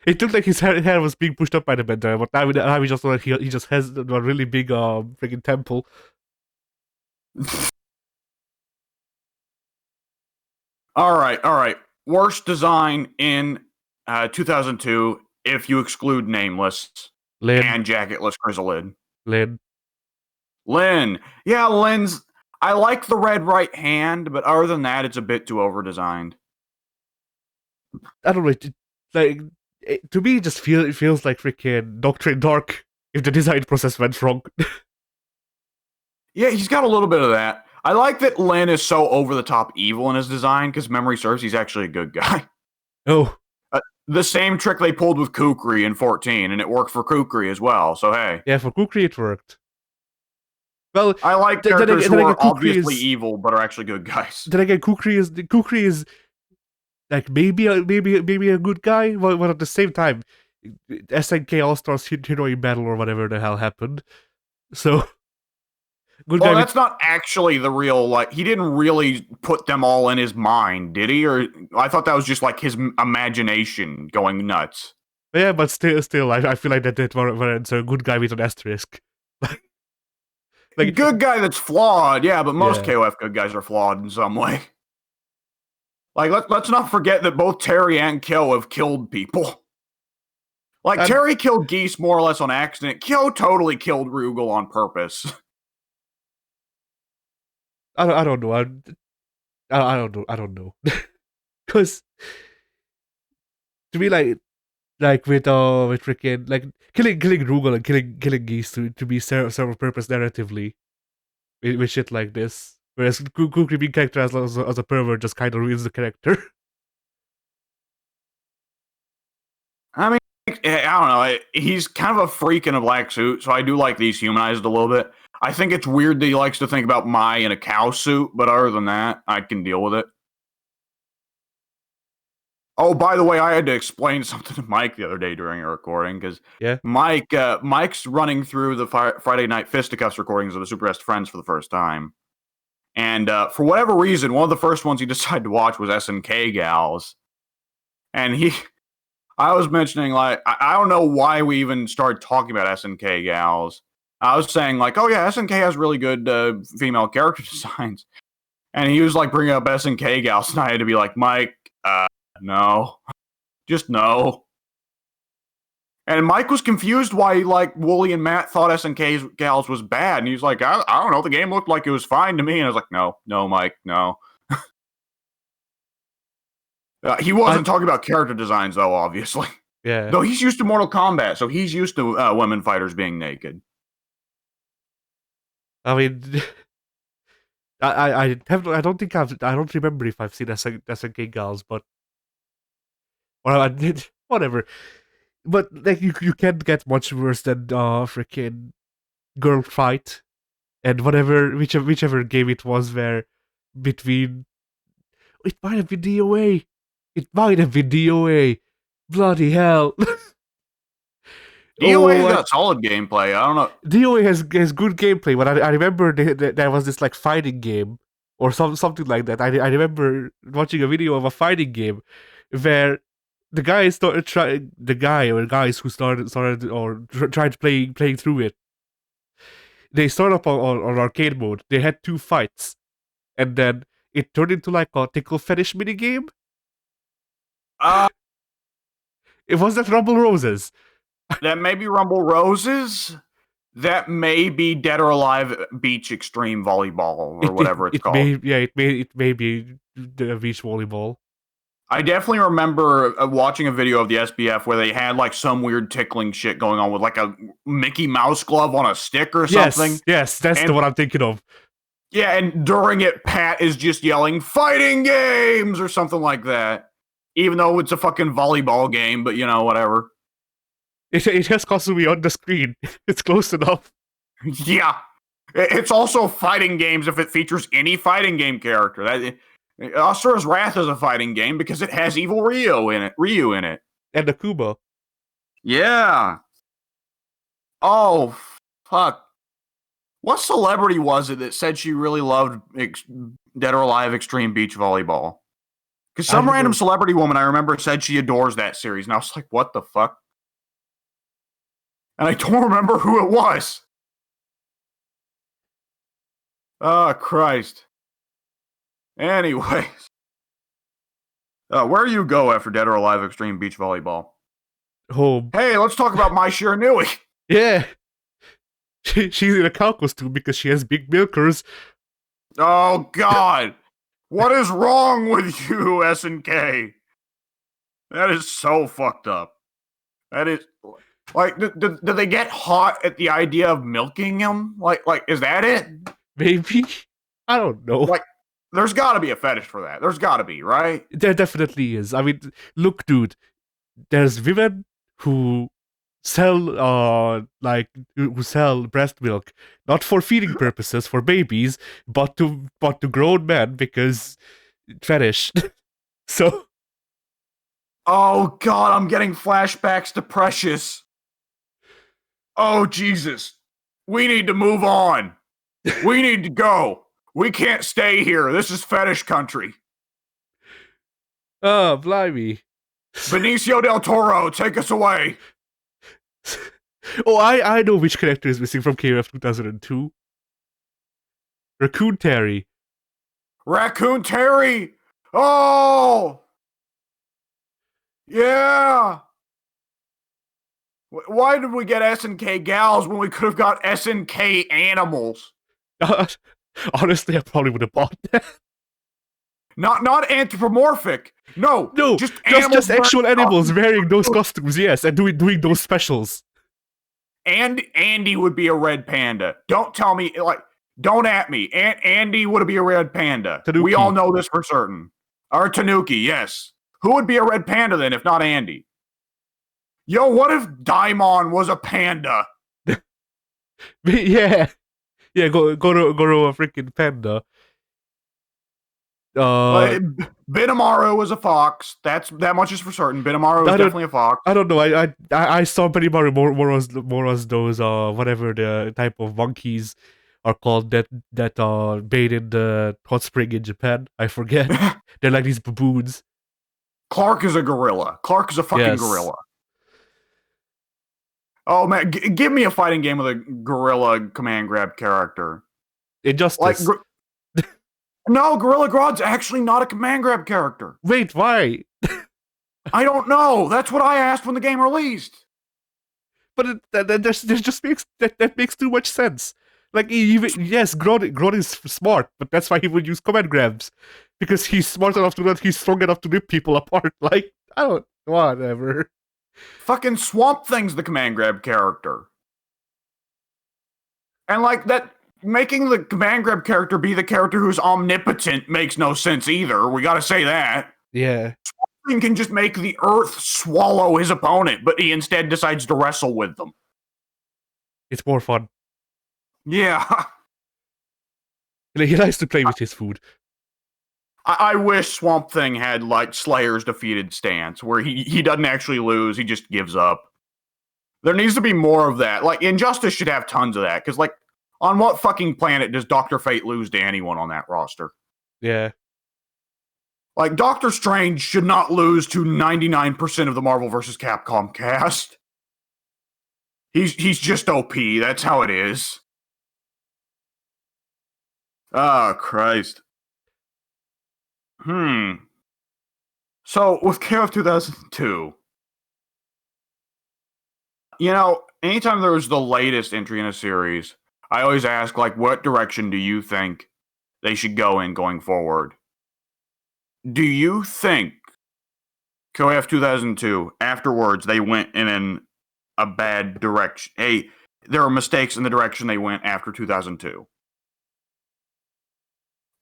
S2: it looked like his hair was being pushed up by the bandana, but now we just know that he just has a really big freaking temple.
S1: All right. Worst design in 2002, if you exclude Nameless and Jacketless Chrysalid. Lynn. Yeah, Lynn's. I like the red right hand, but other than that, it's a bit too over-designed.
S2: I don't know. To me, it just feels like freaking Doctrine Dark if the design process went wrong.
S1: Yeah, he's got a little bit of that. I like that Lynn is so over-the-top evil in his design, because memory serves, he's actually a good guy.
S2: Oh.
S1: The same trick they pulled with Kukri in 14, and it worked for Kukri as well, so hey.
S2: Yeah, for Kukri it worked. Well,
S1: I like characters who are obviously evil, but are actually good guys.
S2: Then again, Kukri is like maybe a good guy, but at the same time, SNK All-Stars Heroic Battle or whatever the hell happened. So...
S1: Well, that's not actually the real, like, he didn't really put them all in his mind, did he? Or I thought that was just, like, his imagination going nuts.
S2: Yeah, but still, I feel like that warrants a good guy with an asterisk.
S1: Like, good guy that's flawed, yeah, but most KOF good guys are flawed in some way. Like, let's not forget that both Terry and Kyo have killed people. Like, Terry killed Geese more or less on accident. Kyo totally killed Rugal on purpose.
S2: I don't know. I don't know. Because to me, like with freaking like killing Rugal and killing Geese to be serve purpose narratively with shit like this. Whereas Kukri being characterized as a pervert just kind of ruins the character.
S1: I mean, I don't know. He's kind of a freak in a black suit, so I do like these humanized a little bit. I think it's weird that he likes to think about Mai in a cow suit, but other than that, I can deal with it. Oh, by the way, I had to explain something to Mike the other day during a recording, because Mike's running through the Friday Night Fisticuffs recordings of the Super Best Friends for the first time. And for whatever reason, one of the first ones he decided to watch was SNK Gals. And I was mentioning, like, I don't know why we even started talking about SNK Gals. I was saying, like, oh yeah, SNK has really good female character designs. And he was, like, bringing up SNK Gals, and I had to be like, Mike, no. Just no. And Mike was confused why, like, Wooly and Matt thought SNK Gals was bad. And he was like, I don't know, the game looked like it was fine to me. And I was like, no, Mike, no. He wasn't talking about character designs, though, obviously.
S2: Yeah.
S1: Though he's used to Mortal Kombat, so he's used to women fighters being naked.
S2: I mean, I don't think I don't remember if I've seen SNK gals, but well, I did whatever. But like you can't get much worse than freaking girl fight and whichever game it was where between it might have been DOA. It might have been DOA. Bloody hell.
S1: DOA's got solid gameplay. I don't know.
S2: DOA has good gameplay, but I remember there was this like fighting game or something like that. I remember watching a video of a fighting game where the guys who started or tried playing through it. They started up on arcade mode. They had 2 fights, and then it turned into like a tickle fetish mini game. It was that Rumble Roses.
S1: That may be Rumble Roses. That may be Dead or Alive Beach Extreme Volleyball or whatever it's called.
S2: It may be the beach volleyball.
S1: I definitely remember watching a video of the SBF where they had like some weird tickling shit going on with like a Mickey Mouse glove on a stick or something.
S2: Yes, that's the one I'm thinking of.
S1: Yeah, and during it, Pat is just yelling, "Fighting games!" or something like that. Even though it's a fucking volleyball game, but whatever.
S2: It has Kasumi on the screen. It's close enough.
S1: Yeah. It's also fighting games if it features any fighting game character. Asura's Wrath is a fighting game because it has evil Ryu in it.
S2: And Akuma.
S1: Yeah. Oh, fuck. What celebrity was it that said she really loved Dead or Alive Extreme Beach Volleyball? Because some random celebrity woman I remember said she adores that series, and I was like, what the fuck? And I don't remember who it was. Oh, Christ. Anyways. Where do you go after Dead or Alive Extreme Beach Volleyball?
S2: Home.
S1: Hey, let's talk about Mai Shiranui.
S2: Yeah. She's in a cow costume because she has big milkers.
S1: Oh, God. What is wrong with you, SNK? That is so fucked up. That is... Like, do they get hot at the idea of milking him? Like, is that it?
S2: Maybe. I don't know.
S1: Like, there's got to be a fetish for that. There's got to be, right?
S2: There definitely is. I mean, look, dude. There's women who sell breast milk not for feeding purposes for babies, but to grown men because fetish. So.
S1: Oh God, I'm getting flashbacks to Precious. Oh Jesus, we need to move on. We need to go. We can't stay here. This is fetish country.
S2: Oh, blimey.
S1: Benicio del Toro, take us away.
S2: Oh, I know which character is missing from KOF 2002. Raccoon Terry.
S1: Raccoon Terry! Oh! Yeah! Why did we get SNK gals when we could have got SNK animals?
S2: Honestly, I probably would have bought that.
S1: Not anthropomorphic. No, just
S2: actual animals wearing those costumes, yes, and doing those specials.
S1: And Andy would be a red panda. Don't tell me, don't at me. Andy would be a red panda.
S2: Tanuki.
S1: We all know this for certain. Or Tanuki, yes. Who would be a red panda then, if not Andy? Yo, what if Daimon was a panda?
S2: Yeah, go to a freaking panda.
S1: Benimaru was a fox. That much is for certain. Benimaru is definitely a fox.
S2: I don't know. I saw Benimaru more as those whatever the type of monkeys are called that bathe in the hot spring in Japan. I forget. They're like these baboons.
S1: Clark is a gorilla. Clark is a fucking gorilla. Oh man, give me a fighting game with a gorilla command grab character.
S2: Injustice.
S1: No, Gorilla Grodd's actually not a command grab character.
S2: Wait, why?
S1: I don't know. That's what I asked when the game released.
S2: But that makes too much sense. Like, yes, Grodd is smart, but that's why he would use command grabs. because he's smart enough to know that he's strong enough to rip people apart. Like, I don't, whatever.
S1: Fucking Swamp Thing's the command grab character. And like that, making the command grab character be the character who's omnipotent makes no sense either. We gotta say that.
S2: Yeah.
S1: Swamp Thing can just make the earth swallow his opponent, but he instead decides to wrestle with them.
S2: It's more fun.
S1: Yeah.
S2: He likes to play with his food.
S1: I wish Swamp Thing had like Slayer's defeated stance, where he doesn't actually lose, he just gives up. There needs to be more of that. Like, Injustice should have tons of that, because like, on what fucking planet does Dr. Fate lose to anyone on that roster?
S2: Yeah.
S1: Like, Doctor Strange should not lose to 99% of the Marvel vs. Capcom cast. He's just OP, that's how it is. Oh, Christ. So, with KOF 2002, you know, anytime there was the latest entry in a series, I always ask, like, what direction do you think they should go in going forward? Do you think KOF 2002, afterwards, they went in a bad direction? Hey, there are mistakes in the direction they went after 2002.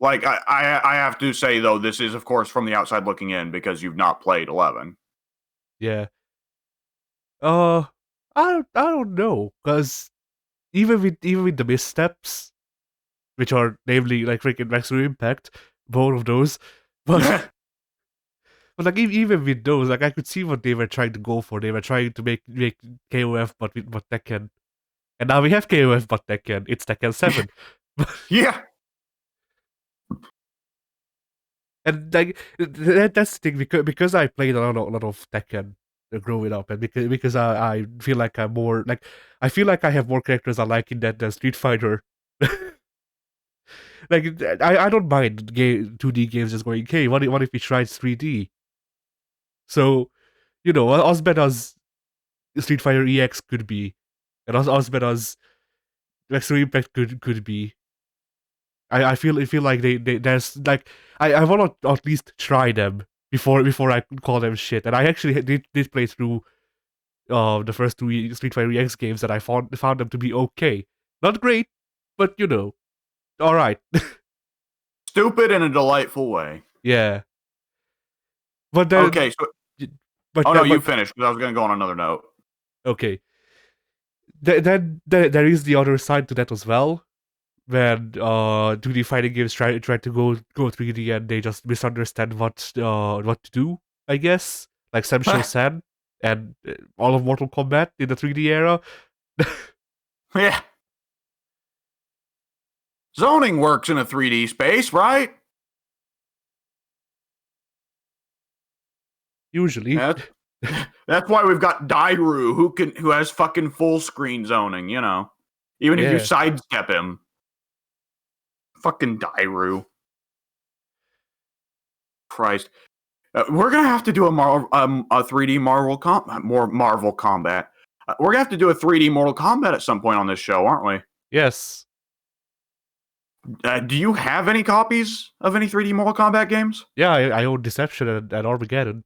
S1: Like, I have to say, though, this is, of course, from the outside looking in, because you've not played 11.
S2: Yeah. I don't know, because even with the missteps, which are namely like freaking Maximum Impact, both of those, but but like even with those, like I could see what they were trying to go for. They were trying to make KOF but Tekken, and now we have KOF but Tekken. It's Tekken 7.
S1: Yeah.
S2: And like that's the thing, because I played a lot of Tekken growing up, and because I feel like I'm more like, I feel like I have more characters I like in that than Street Fighter. Like, I don't mind 2D games just going, okay, what if we tried 3D? So, you know, as bad as Street Fighter EX could be, and as bad as Maximum Impact could be, I feel like there's like, I want to at least try them before I call them shit. And I actually did play through the first 2 Street Fighter EX games, and I found them to be okay. Not great, but you know, all right.
S1: Stupid in a delightful way.
S2: Yeah. But then,
S1: okay, so you finished, because I was going to go on another note.
S2: Okay. Then there is the other side to that as well, when 2D fighting games try to go 3D, and they just misunderstand what to do, I guess. Like Samsho Sen and all of Mortal Kombat in the 3D era.
S1: Yeah. Zoning works in a 3D space, right?
S2: Usually.
S1: That's why we've got Dairu, who has fucking full screen zoning, you know. Even if you sidestep him. Fucking Dairu. Christ. We're gonna have to do a 3D Marvel Combat. We're gonna have to do a 3D Mortal Kombat at some point on this show, aren't we?
S2: Yes.
S1: Do you have any copies of any 3D Mortal Kombat games?
S2: Yeah, I own Deception and Armageddon.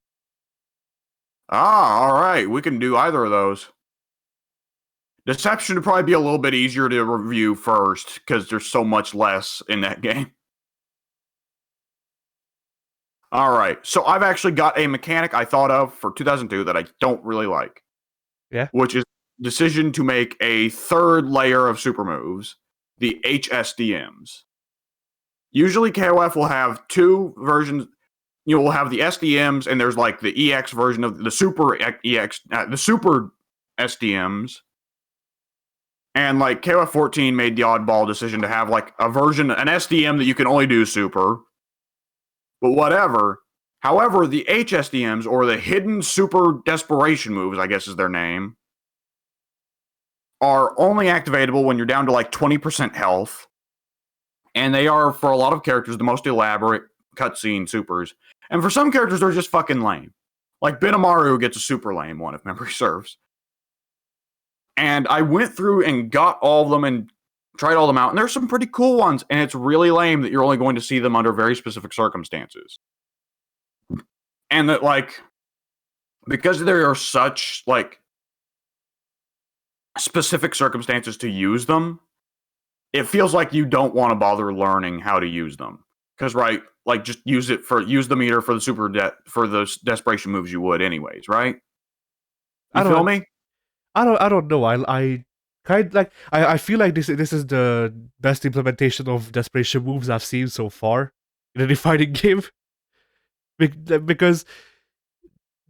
S1: Ah, all right. We can do either of those. Deception would probably be a little bit easier to review first, because there's so much less in that game. All right. So I've actually got a mechanic I thought of for 2002 that I don't really like.
S2: Yeah.
S1: Which is decision to make a third layer of super moves, the HSDMs. Usually KOF will have two versions. You will have the SDMs, and there's like the EX version of the Super EX, the Super SDMs. And like KOF 14 made the oddball decision to have like a version, an SDM that you can only do Super. But whatever. However, the HSDMs, or the Hidden Super Desperation moves, I guess is their name, are only activatable when you're down to like 20% health. And they are, for a lot of characters, the most elaborate cutscene supers. And for some characters, they're just fucking lame. Like Benimaru gets a super lame one, if memory serves. And I went through and got all of them and tried all them out, and there's some pretty cool ones, and it's really lame that you're only going to see them under very specific circumstances. And that, like, because there are such, like, specific circumstances to use them, it feels like you don't want to bother learning how to use them. Because, right, like, just use the meter for the for those desperation moves you would anyways, right? You feel me?
S2: I don't know. I feel like this is the best implementation of desperation moves I've seen so far in a fighting game. Because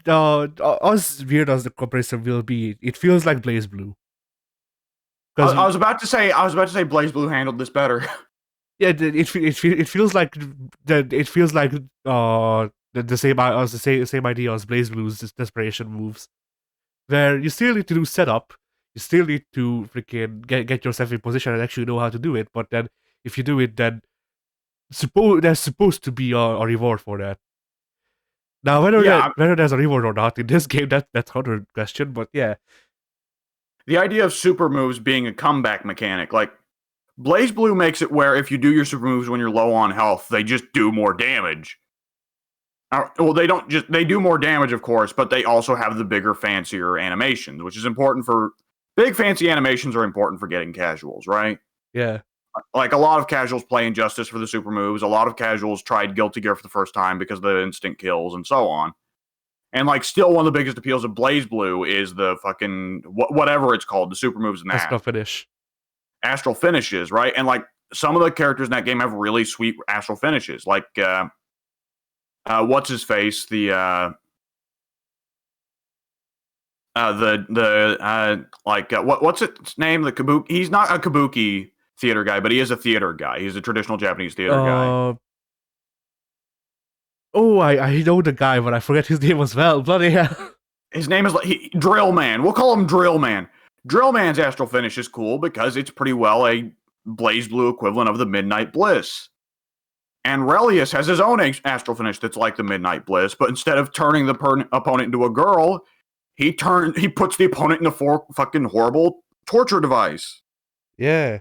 S2: as weird as the comparison will be, it feels like Blaze Blue.
S1: I was about to say Blaze Blue handled this better.
S2: Yeah, it feels like the same idea as Blaze Blue's desperation moves, where you still need to do setup, you still need to freaking get yourself in position and actually know how to do it. But then if you do it, then there's supposed to be a reward for that. Now whether there's a reward or not in this game, that's another question. But yeah,
S1: the idea of super moves being a comeback mechanic, like, Blaze Blue makes it where if you do your super moves when you're low on health, they just do more damage. Well, they do more damage, of course, but they also have the bigger, fancier animations, which is important for big, fancy animations are important for getting casuals, right?
S2: Yeah.
S1: Like, a lot of casuals play Injustice for the super moves. A lot of casuals tried Guilty Gear for the first time because of the instant kills and so on. And, like, still one of the biggest appeals of Blaze Blue is the fucking whatever it's called, the super moves in that. Astral finishes, right? And, like, some of the characters in that game have really sweet astral finishes. Like, what's his face? What's its name? The Kabuki. He's not a Kabuki theater guy, but he is a theater guy. He's a traditional Japanese theater guy.
S2: Oh, I know the guy, but I forget his name as well. Bloody hell.
S1: His name is Drill Man. We'll call him Drill Man. Drill Man's astral finish is cool because it's pretty well a Blaze Blue equivalent of the Midnight Bliss. And Relius has his own astral finish that's like the Midnight Bliss, but instead of turning the opponent into a girl, he puts the opponent in a fucking horrible torture device.
S2: Yeah.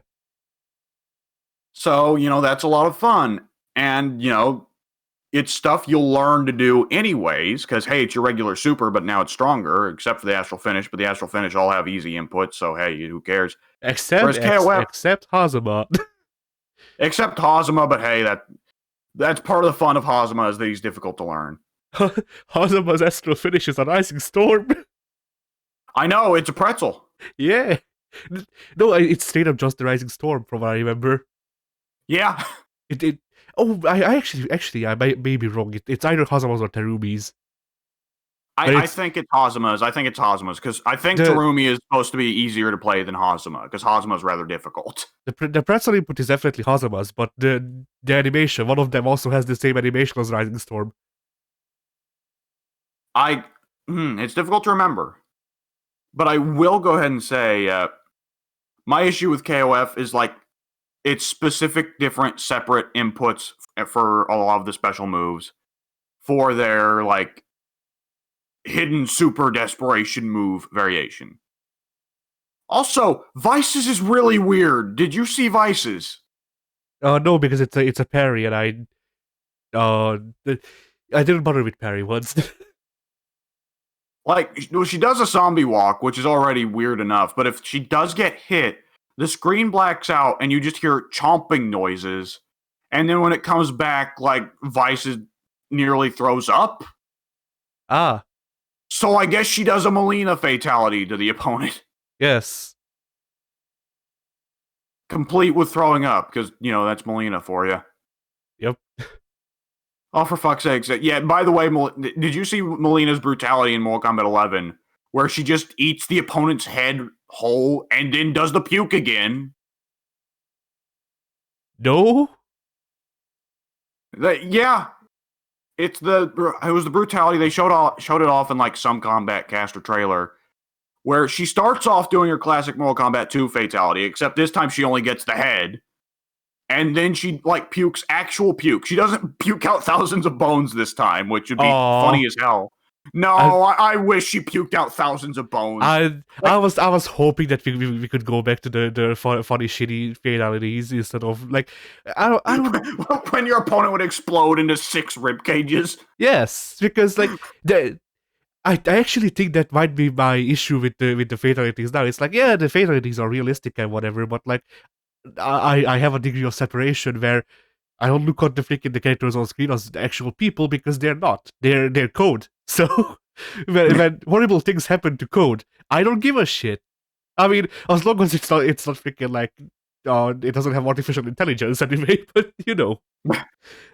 S1: So, that's a lot of fun. And, it's stuff you'll learn to do anyways, because, hey, it's your regular super, but now it's stronger, except for the astral finish. But the astral finish all have easy inputs, so, hey, who cares?
S2: Except Hazama.
S1: Except Hazama, but hey, that's part of the fun of Hazama is that he's difficult to learn.
S2: Hazama's astral finish is a rising storm.
S1: I know, it's a pretzel.
S2: Yeah. No, it's straight up just the rising storm, from what I remember.
S1: Yeah.
S2: I may be wrong. It's either Hazama's or Terumi's.
S1: I think it's Hazama's. Because I think Terumi is supposed to be easier to play than Hazama, because Hazama is rather difficult.
S2: The pretzel input is definitely Hazama's, but the animation, one of them also has the same animation as Rising Storm.
S1: It's difficult to remember. But I will go ahead and say, my issue with KOF is, like, it's specific, different, separate inputs for a lot of the special moves for their, like, hidden super desperation move variation. Also, Vices is really weird. Did you see Vices?
S2: No, because it's a parry, and I didn't bother with parry once.
S1: Like, she does a zombie walk, which is already weird enough, but if she does get hit, the screen blacks out and you just hear chomping noises. And then when it comes back, like, Vices nearly throws up.
S2: Ah.
S1: So I guess she does a Melina fatality to the opponent.
S2: Yes.
S1: Complete with throwing up, because, that's Melina for you.
S2: Yep.
S1: Oh, for fuck's sake. Yeah, by the way, did you see Melina's brutality in Mortal Kombat 11? Where she just eats the opponent's head whole and then does the puke again?
S2: No?
S1: Yeah. It was the brutality. They showed it off in, like, some Combat Cast or trailer, where she starts off doing her classic Mortal Kombat 2 fatality, except this time she only gets the head. And then she, like, pukes actual puke. She doesn't puke out thousands of bones this time, which would be funny as hell. No, I wish she puked out thousands of bones.
S2: I was hoping that we could go back to the funny shitty fatalities instead of like I don't
S1: when your opponent would explode into 6 rib cages.
S2: Yes, because like I actually think that might be my issue with the fatalities now. It's like, yeah, the fatalities are realistic and whatever, but like I have a degree of separation where I don't look at the freaking the characters on screen as actual people because they're not. They're code. So when horrible things happen to code, I don't give a shit. I mean, as long as it's not freaking like it doesn't have artificial intelligence anyway, but you know.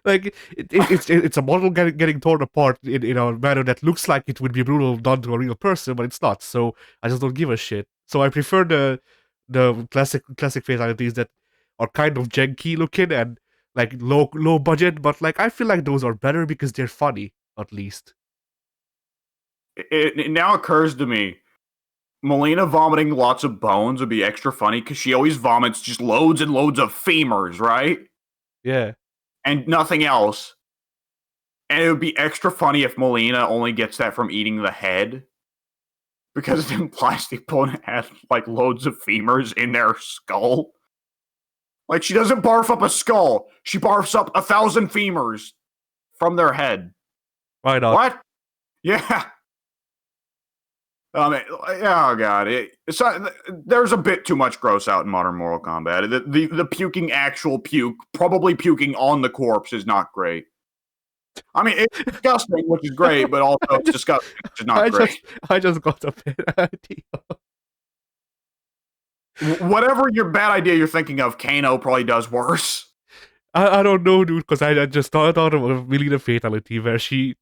S2: Like it's a model getting torn apart in a manner that looks like it would be brutal done to a real person, but it's not. So I just don't give a shit. So I prefer the classic fatalities that are kind of janky looking and like low budget, but like I feel like those are better because they're funny at least.
S1: It now occurs to me, Melina vomiting lots of bones would be extra funny because she always vomits just loads and loads of femurs, right?
S2: Yeah.
S1: And nothing else. And it would be extra funny if Melina only gets that from eating the head. Because it implies the opponent has, like, loads of femurs in their skull. Like, she doesn't barf up a skull. She barfs up 1,000 femurs from their head.
S2: Why not?
S1: What? Yeah. Oh god, there's a bit too much gross out in modern Mortal Kombat. The puking actual puke, probably puking on the corpse, is not great. I mean, it's disgusting, which is great, but also it's disgusting, which is not great.
S2: I just got a bad
S1: idea. Whatever your bad idea you're thinking of, Kano probably does worse.
S2: I don't know, dude, because I just thought of a really the fatality where she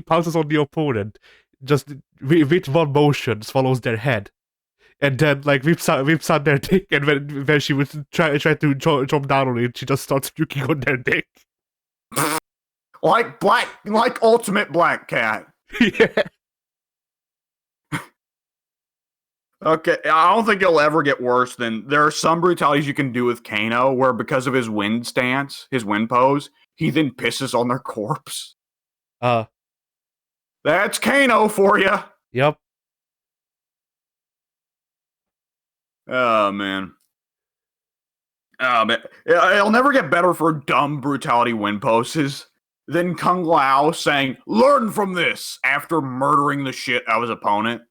S2: pounces on the opponent, just with one motion swallows their head, and then like whips out their dick, and when she would try to jump down on it, she just starts puking on their dick.
S1: like Ultimate Black Cat.
S2: Yeah.
S1: Okay, I don't think it'll ever get worse than there are some brutalities you can do with Kano where because of his wind stance, his wind pose, he then pisses on their corpse. That's Kano for you.
S2: Yep.
S1: Oh man. It'll never get better for dumb brutality wind poses than Kung Lao saying, "Learn from this," after murdering the shit out of his opponent.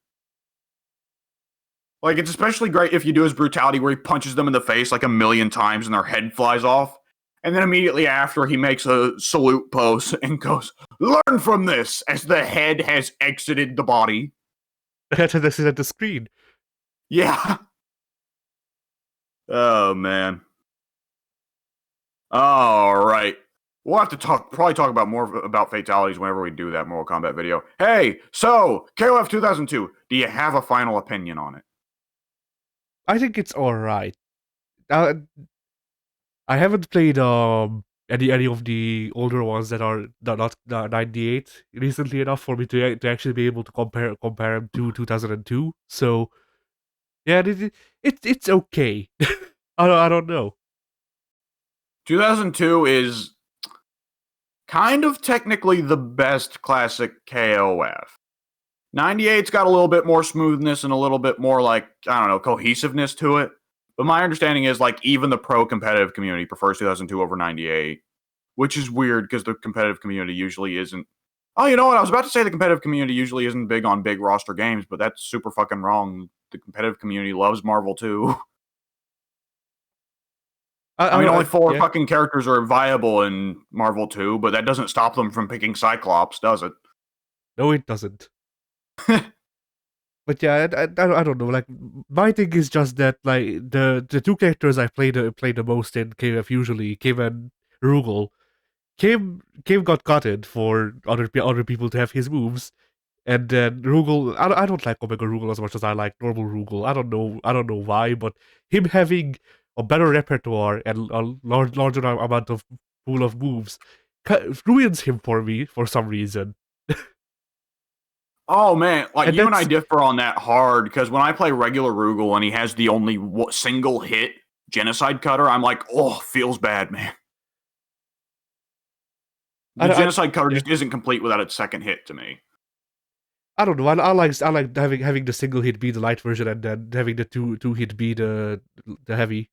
S1: Like, it's especially great if you do his brutality where he punches them in the face like 1,000,000 times and their head flies off. And then immediately after, he makes a salute pose and goes, "Learn from this," as the head has exited the body.
S2: That's at the screen.
S1: Yeah. Oh, man. All right. We'll have to probably talk about more about fatalities whenever we do that Mortal Kombat video. Hey, so, KOF 2002, do you have a final opinion on it?
S2: I think it's alright. I haven't played any of the older ones that are not 98 recently enough for me to actually be able to compare them to 2002. So yeah, it's okay. I don't know.
S1: 2002 is kind of technically the best classic KOF. 98's got a little bit more smoothness and a little bit more, like, I don't know, cohesiveness to it. But my understanding is, like, even the pro-competitive community prefers 2002 over 98, which is weird because the competitive community usually isn't. Oh, you know what? I was about to say the competitive community usually isn't big on big roster games, but that's super fucking wrong. The competitive community loves Marvel too. I mean, only 4 fucking characters are viable in Marvel 2, but that doesn't stop them from picking Cyclops, does it?
S2: No, it doesn't. But yeah, I don't know. Like, my thing is just that, like, the 2 characters I play the most in KF usually, Kim and Rugal. Kim got cutted for other people to have his moves, and then Rugal. I don't like Omega Rugal as much as I like normal Rugal. I don't know why, but him having a better repertoire and a larger amount of pool of moves ruins him for me for some reason.
S1: Oh man, like, you and I differ on that hard, because when I play regular Rugal and he has the only single hit Genocide Cutter, I'm like, oh, feels bad, man. The Genocide Cutter just isn't complete without its second hit to me.
S2: I don't know. I like having the single hit be the light version and then having the two hit be the heavy.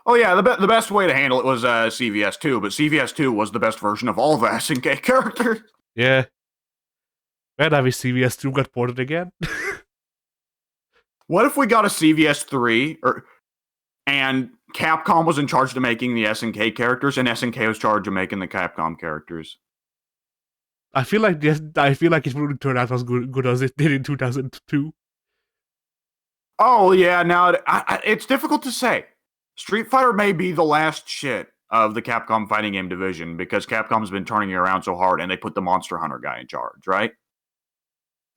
S1: Oh yeah, the best way to handle it was CVS 2, but CVS 2 was the best version of all the SNK characters.
S2: Yeah. Man, I wish CVS 2 got ported again.
S1: What if we got a CVS 3 and Capcom was in charge of making the SNK characters and SNK was charged of making the Capcom characters?
S2: I feel like it wouldn't turn out as good as it did in 2002.
S1: Oh yeah, now it's difficult to say. Street Fighter may be the last shit of the Capcom fighting game division because Capcom's been turning it around so hard and they put the Monster Hunter guy in charge, right?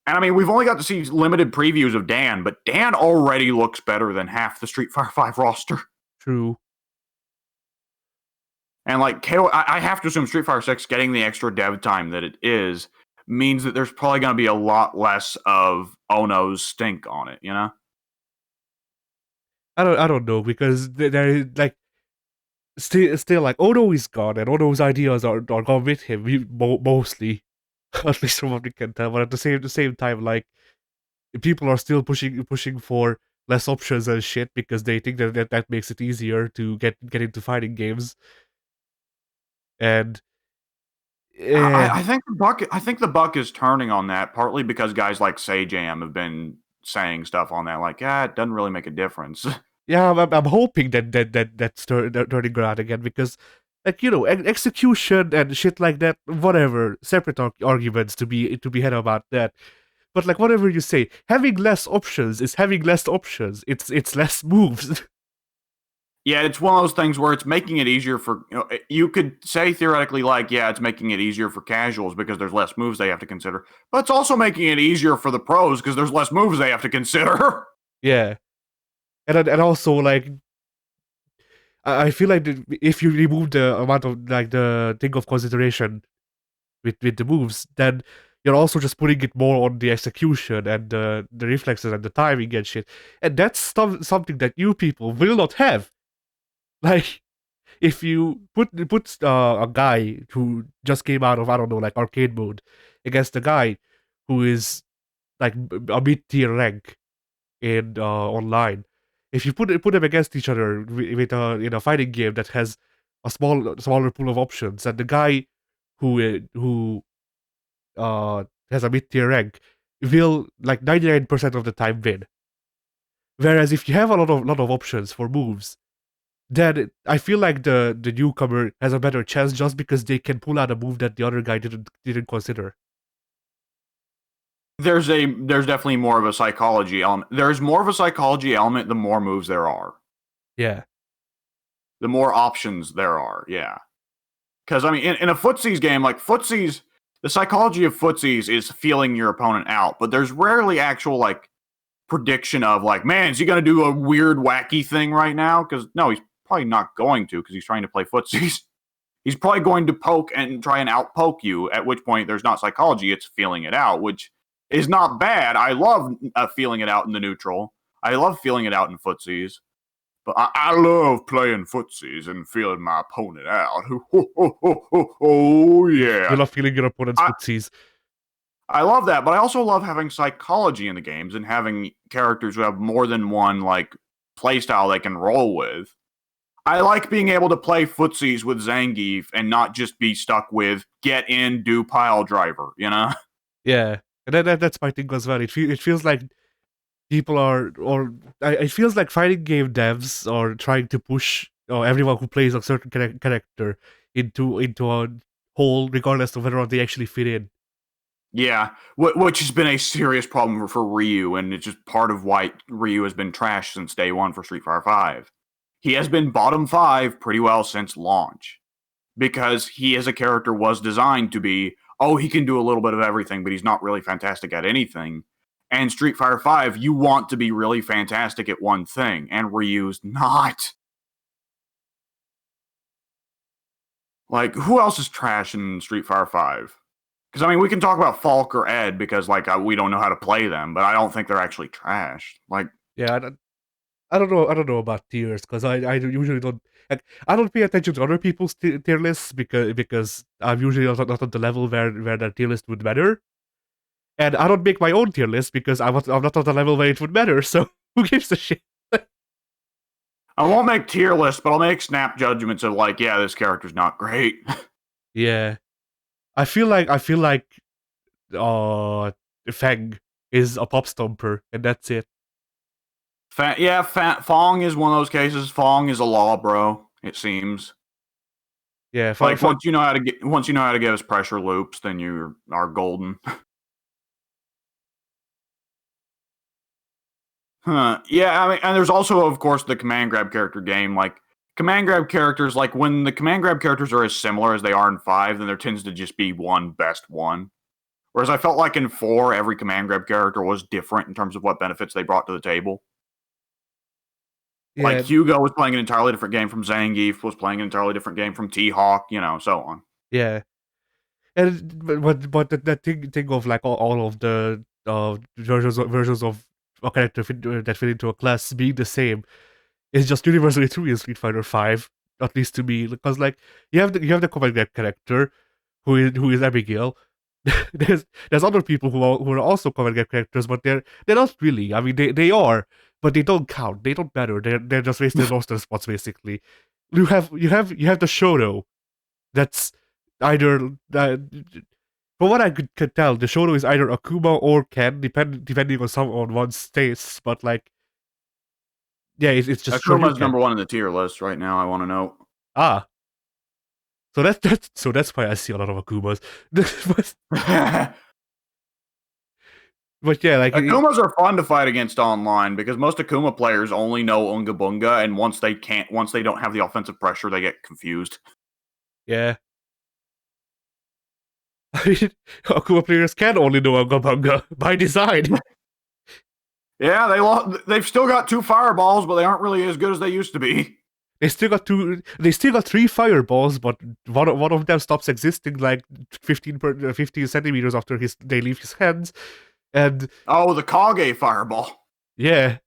S1: And I mean, we've only got to see limited previews of Dan, but Dan already looks better than half the Street Fighter 5 roster.
S2: True.
S1: And like KO, I have to assume Street Fighter 6 getting the extra dev time that it is means that there's probably going to be a lot less of Ono's stink on it, you know?
S2: I don't know because there like still like Ono is gone and Ono's ideas are gone with him mostly, at least from what we can tell. But at the same time, like people are still pushing for less options and shit because they think that makes it easier to get into fighting games. And
S1: I think the buck is turning on that partly because guys like Sajam have been saying stuff on that like, it doesn't really make a difference.
S2: yeah, I'm hoping that's turning around again because, like, you know, execution and shit like that, whatever, separate arguments to be had about that. But like, whatever you say, having less options is having less options. It's less moves.
S1: Yeah, it's one of those things where it's making it easier for, you could say theoretically like, yeah, it's making it easier for casuals because there's less moves they have to consider, but it's also making it easier for the pros because there's less moves they have to consider.
S2: Yeah, and also like I feel like if you remove the amount of like the thing of consideration with the moves, then you're also just putting it more on the execution and the reflexes and the timing and shit, and that's something that you people will not have. Like, if you put a guy who just came out of, I don't know, like arcade mode against a guy who is like a mid tier rank in online, if you put them against each other with in a fighting game that has a smaller pool of options, and the guy who has a mid tier rank will like 99% of the time win. Whereas if you have a lot of options for moves, then I feel like the newcomer has a better chance just because they can pull out a move that the other guy didn't consider.
S1: There's definitely more of a psychology element. There's more of a psychology element the more moves there are.
S2: Yeah.
S1: The more options there are, yeah. Because, I mean, in a footsies game, like footsies, the psychology of footsies is feeling your opponent out, but there's rarely actual, like, prediction of, like, man, is he going to do a weird, wacky thing right now? Because, no, he's probably not going to because he's trying to play footsies. He's probably going to poke and try and outpoke you, at which point there's not psychology, it's feeling it out, which is not bad. I love feeling it out in the neutral. I love feeling it out in footsies. But I love playing footsies and feeling my opponent out. Oh, yeah.
S2: You love feeling your opponent's footsies.
S1: I love that, but I also love having psychology in the games and having characters who have more than one, like, playstyle they can roll with. I like being able to play footsies with Zangief and not just be stuck with get in, do pile driver, you know?
S2: Yeah. And that's my thing as well. It feels like people are, or it feels like fighting game devs are trying to push everyone who plays a certain character into a hole, regardless of whether or not they actually fit in.
S1: Yeah, which has been a serious problem for Ryu, and it's just part of why Ryu has been trashed since day one for Street Fighter V. He has been bottom 5 pretty well since launch, because he as a character was designed to be, oh, he can do a little bit of everything, but he's not really fantastic at anything. And Street Fighter V, you want to be really fantastic at one thing, and Ryu's not. Like, who else is trash in Street Fighter V? Because, I mean, we can talk about Falk or Ed because, like, we don't know how to play them, but I don't think they're actually trash. Like,
S2: yeah, I don't know about tiers because I usually don't. Like, I don't pay attention to other people's tier lists because I'm usually not on the level where their tier list would matter. And I don't make my own tier list because I'm not on the level where it would matter, so who gives a shit?
S1: I won't make tier lists, but I'll make snap judgments of like, yeah, this character's not great.
S2: Yeah. I feel like Feng is a pop stomper, and that's it.
S1: Fong is one of those cases. Fong is a law bro, it seems.
S2: Yeah,
S1: like once you know how to give us pressure loops, then you are golden. Huh. Yeah, I mean, and there's also, of course, the command grab character game. Like, command grab characters, like, when the command grab characters are as similar as they are in 5, then there tends to just be one best one. Whereas I felt like in 4, every command grab character was different in terms of what benefits they brought to the table.
S2: Yeah.
S1: Like, Hugo was playing an entirely different game from Zangief, was playing an entirely different game from T-Hawk, so on.
S2: Yeah. And but the thing of like all of the versions of a character that fit into a class being the same is just universally true in Street Fighter V, at least to me, because like you have the command grab character who is Abigail. there's other people who are also command grab characters, but they're not really. I mean they are, but they don't count. They don't matter. They're just wasted roster spots basically. You have the Shoto. That's either from what I could tell, the Shoto is either Akuma or Ken, depending on one's taste. But like, yeah, it's just
S1: Akuma's number 1 in the tier list right now. I want to know.
S2: So that's why I see a lot of Akumas. But yeah, like
S1: Akumas are fun to fight against online because most Akuma players only know Unga Bunga, and once they don't have the offensive pressure, they get confused.
S2: Yeah. I mean, Akuma players can only know Unga Bunga by design.
S1: Yeah, they've still got 2 fireballs, but they aren't really as good as they used to be.
S2: They still got 3 fireballs, but one of them stops existing like 15 centimeters after they leave his hands. And
S1: the Kage fireball.
S2: Yeah.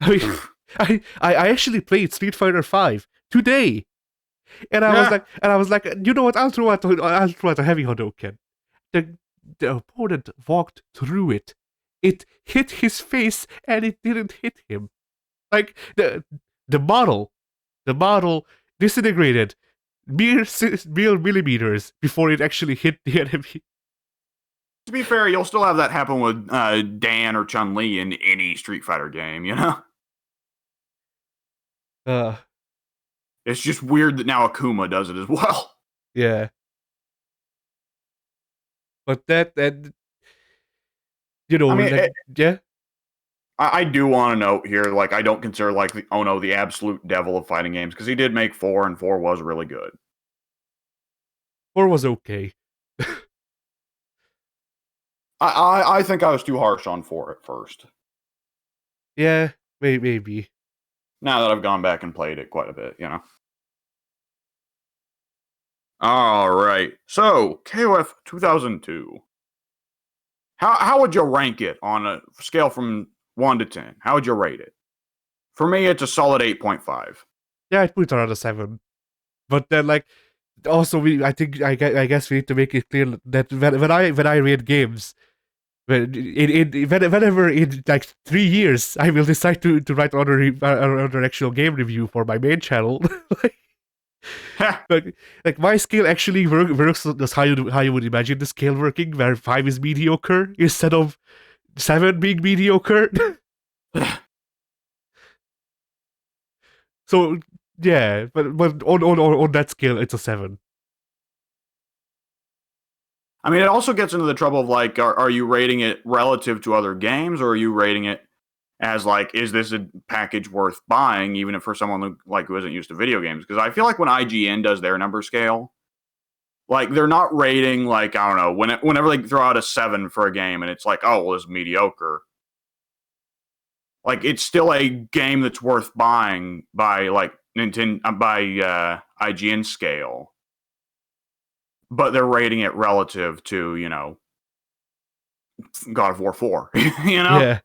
S2: I mean, I actually played Street Fighter V today. And I was like, you know what, I'll throw out a heavy Hadouken. The opponent walked through it. It hit his face and it didn't hit him. Like the model disintegrated mere millimeters before it actually hit the enemy.
S1: To be fair, you'll still have that happen with Dan or Chun-Li in any Street Fighter game, It's just weird that now Akuma does it as well.
S2: Yeah. But that I mean, yeah.
S1: I do want to note here, like, I don't consider like Ono the absolute devil of fighting games because he did make 4, and 4 was really good.
S2: 4 was okay.
S1: I think I was too harsh on 4 at first.
S2: Yeah, maybe.
S1: Now that I've gone back and played it quite a bit, All right. So, KOF 2002. How would you rank it on a scale from 1 to 10? How would you rate it? For me, it's a solid 8.5.
S2: Yeah, I'd put it around a 7. But then, like, also I guess we need to make it clear that when I rate games, whenever in like 3 years I will decide to write another actual game review for my main channel. like my scale actually works just how you would imagine the scale working, where 5 is mediocre instead of 7 being mediocre. So yeah, but on that scale, it's a 7.
S1: I mean, it also gets into the trouble of like, are you rating it relative to other games, or are you rating it as like, is this a package worth buying, even if for someone who isn't used to video games? Because I feel like when IGN does their number scale, like, they're not rating, like, I don't know, whenever they throw out a 7 for a game and it's like, oh, well, it's mediocre. Like, it's still a game that's worth buying by like by IGN scale, but they're rating it relative to God of War 4.
S2: Yeah.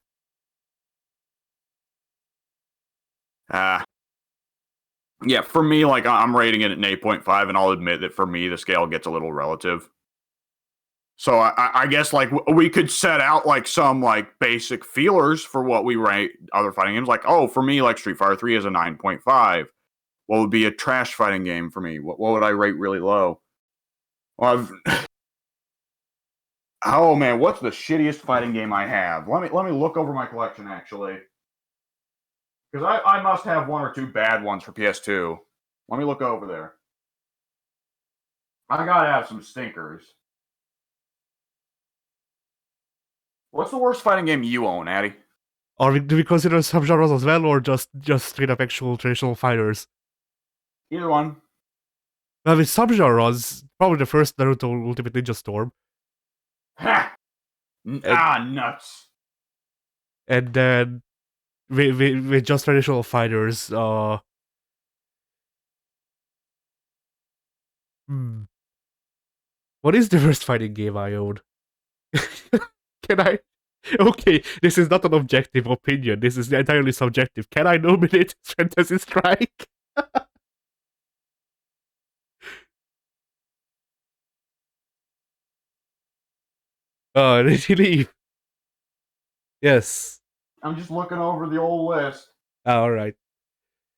S1: Yeah, for me, like, I'm rating it at an 8.5, and I'll admit that for me, the scale gets a little relative. So I guess like we could set out like some like basic feelers for what we rate other fighting games. Like, oh, for me, like Street Fighter 3 is a 9.5. What would be a trash fighting game for me? What would I rate really low? Well, oh man, what's the shittiest fighting game I have? Let me look over my collection actually, because I must have one or two bad ones for PS2. Let me look over there. I gotta have some stinkers. What's the worst fighting game you own, Addy?
S2: Or do we consider subgenres as well, or just straight up actual traditional fighters?
S1: Either one.
S2: Well, with subgenres, probably the first Naruto Ultimate Ninja Storm.
S1: Ha! Nuts.
S2: And then with just traditional fighters, What is the worst fighting game I own? Can I? Okay, this is not an objective opinion. This is entirely subjective. Can I nominate Fantasy Strike? Did he leave? Yes.
S1: I'm just looking over the old list.
S2: All right.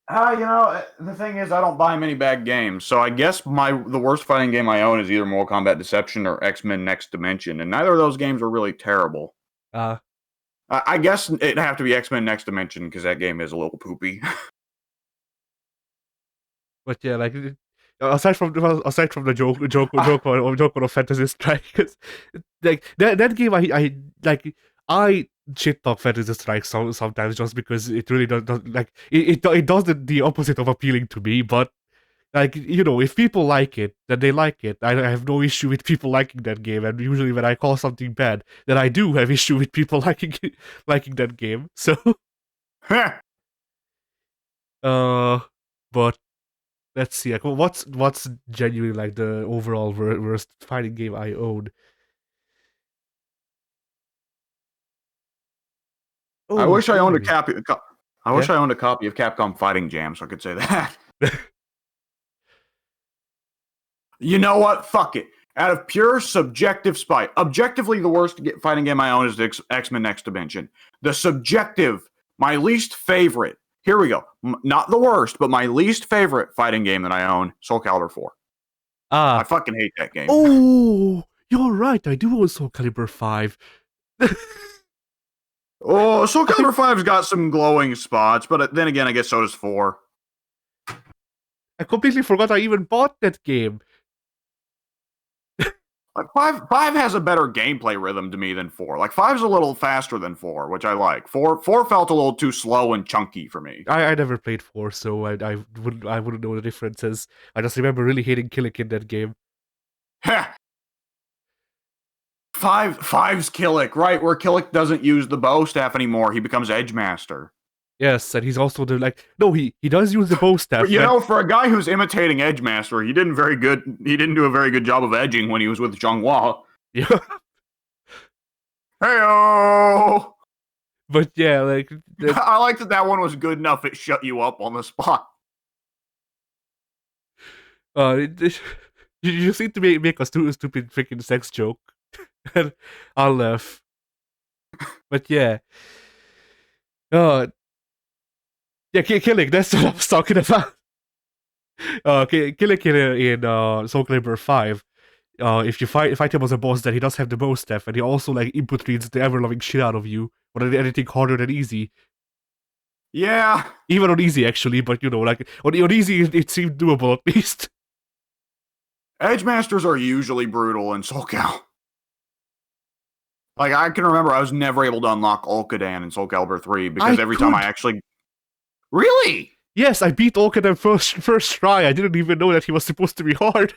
S1: The thing is, I don't buy many bad games, so I guess the worst fighting game I own is either Mortal Kombat Deception or X-Men Next Dimension, and neither of those games are really terrible. I guess it'd have to be X-Men Next Dimension because that game is a little poopy.
S2: But yeah, like aside from the joke of Fantasy Strike, like that game, I shit talk Fantasy Strike sometimes just because it really does like it does the opposite of appealing to me. But like, if people like it, then they like it. I have no issue with people liking that game. And usually when I call something bad, then I do have issue with people liking that game. So, but let's see. Like, what's genuinely like the overall worst fighting game I own?
S1: Oh, I wish I owned a copy. I wish I owned a copy of Capcom Fighting Jam so I could say that. You know what? Fuck it. Out of pure subjective spite, objectively the worst fighting game I own is the X-Men Next Dimension. The subjective, my least favorite. Here we go. Not the worst, but my least favorite fighting game that I own, Soul Calibur 4. I fucking hate that game.
S2: Oh, you're right. I do own Soul Calibur 5.
S1: Oh, Soul Calibur 5's got some glowing spots, but then again, I guess so does 4.
S2: I completely forgot I even bought that game.
S1: Like 5 has a better gameplay rhythm to me than 4. Like 5's a little faster than 4, which I like. 4 felt a little too slow and chunky for me.
S2: I never played 4, so I wouldn't know the differences. I just remember really hating Killick in that game.
S1: Heh. 5's Killick, right? Where Killick doesn't use the bow staff anymore. He becomes Edge Master.
S2: Yes, and he's also he does use the bow staff.
S1: But, for a guy who's imitating Edge Master, he didn't do a very good job of edging when he was with Zhonghua.
S2: Yeah.
S1: Heyo!
S2: But yeah, like
S1: I like that one was good enough it shut you up on the spot.
S2: You seem to make a stupid freaking sex joke, and I'll laugh. But yeah. Yeah, Killick, that's what I was talking about. Killick in Soul Calibur 5, if you fight him as a boss, then he does have the bow staff, and he also like input reads the ever-loving shit out of you, or anything harder than easy.
S1: Yeah.
S2: Even on easy, actually, but like on easy, it seemed doable at least.
S1: Edge Masters are usually brutal in Soul Cal. Like, I can remember I was never able to unlock Olkadan in Soul Calibur 3 because every time I actually... Really?
S2: Yes, I beat Olkadan first try. I didn't even know that he was supposed to be hard.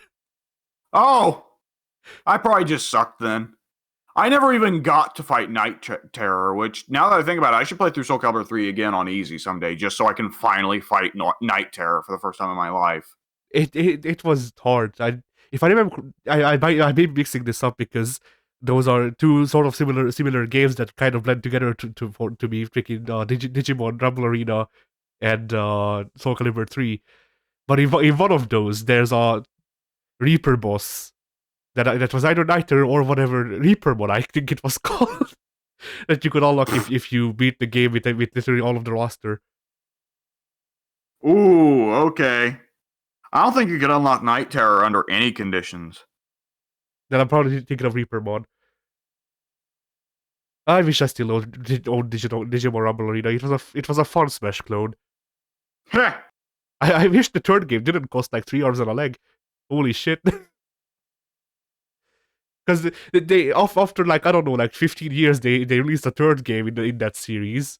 S1: Oh! I probably just sucked then. I never even got to fight Night Terror, which, now that I think about it, I should play through Soul Calibur 3 again on easy someday, just so I can finally fight Night Terror for the first time in my life.
S2: It was hard. If I remember, I may be mixing this up because those are two sort of similar games that kind of blend together to be freaking Digimon Rumble Arena and Soul Calibur 3. But in one of those, there's a Reaper boss that was either Niter or whatever Reaper mod I think it was called. That you could unlock if you beat the game with literally all of the roster.
S1: Ooh, okay. I don't think you could unlock Night Terror under any conditions.
S2: Then I'm probably thinking of Reaper mod. I wish I still owned Digimon Rumble Arena. It was a fun Smash clone.
S1: Heh.
S2: I wish the third game didn't cost like 3 arms and a leg. Holy shit. Because they after like, I don't know, like 15 years, they released a third game in that series.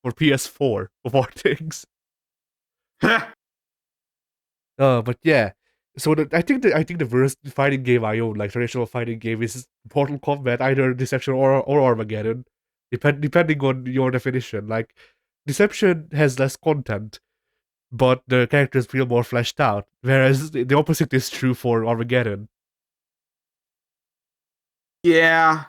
S2: For PS4, of all things.
S1: Heh.
S2: But yeah. So I think the worst fighting game I own, like traditional fighting game, is Mortal Kombat, either Deception or Armageddon, depending on your definition. Like, Deception has less content, but the characters feel more fleshed out, whereas the opposite is true for Armageddon.
S1: Yeah.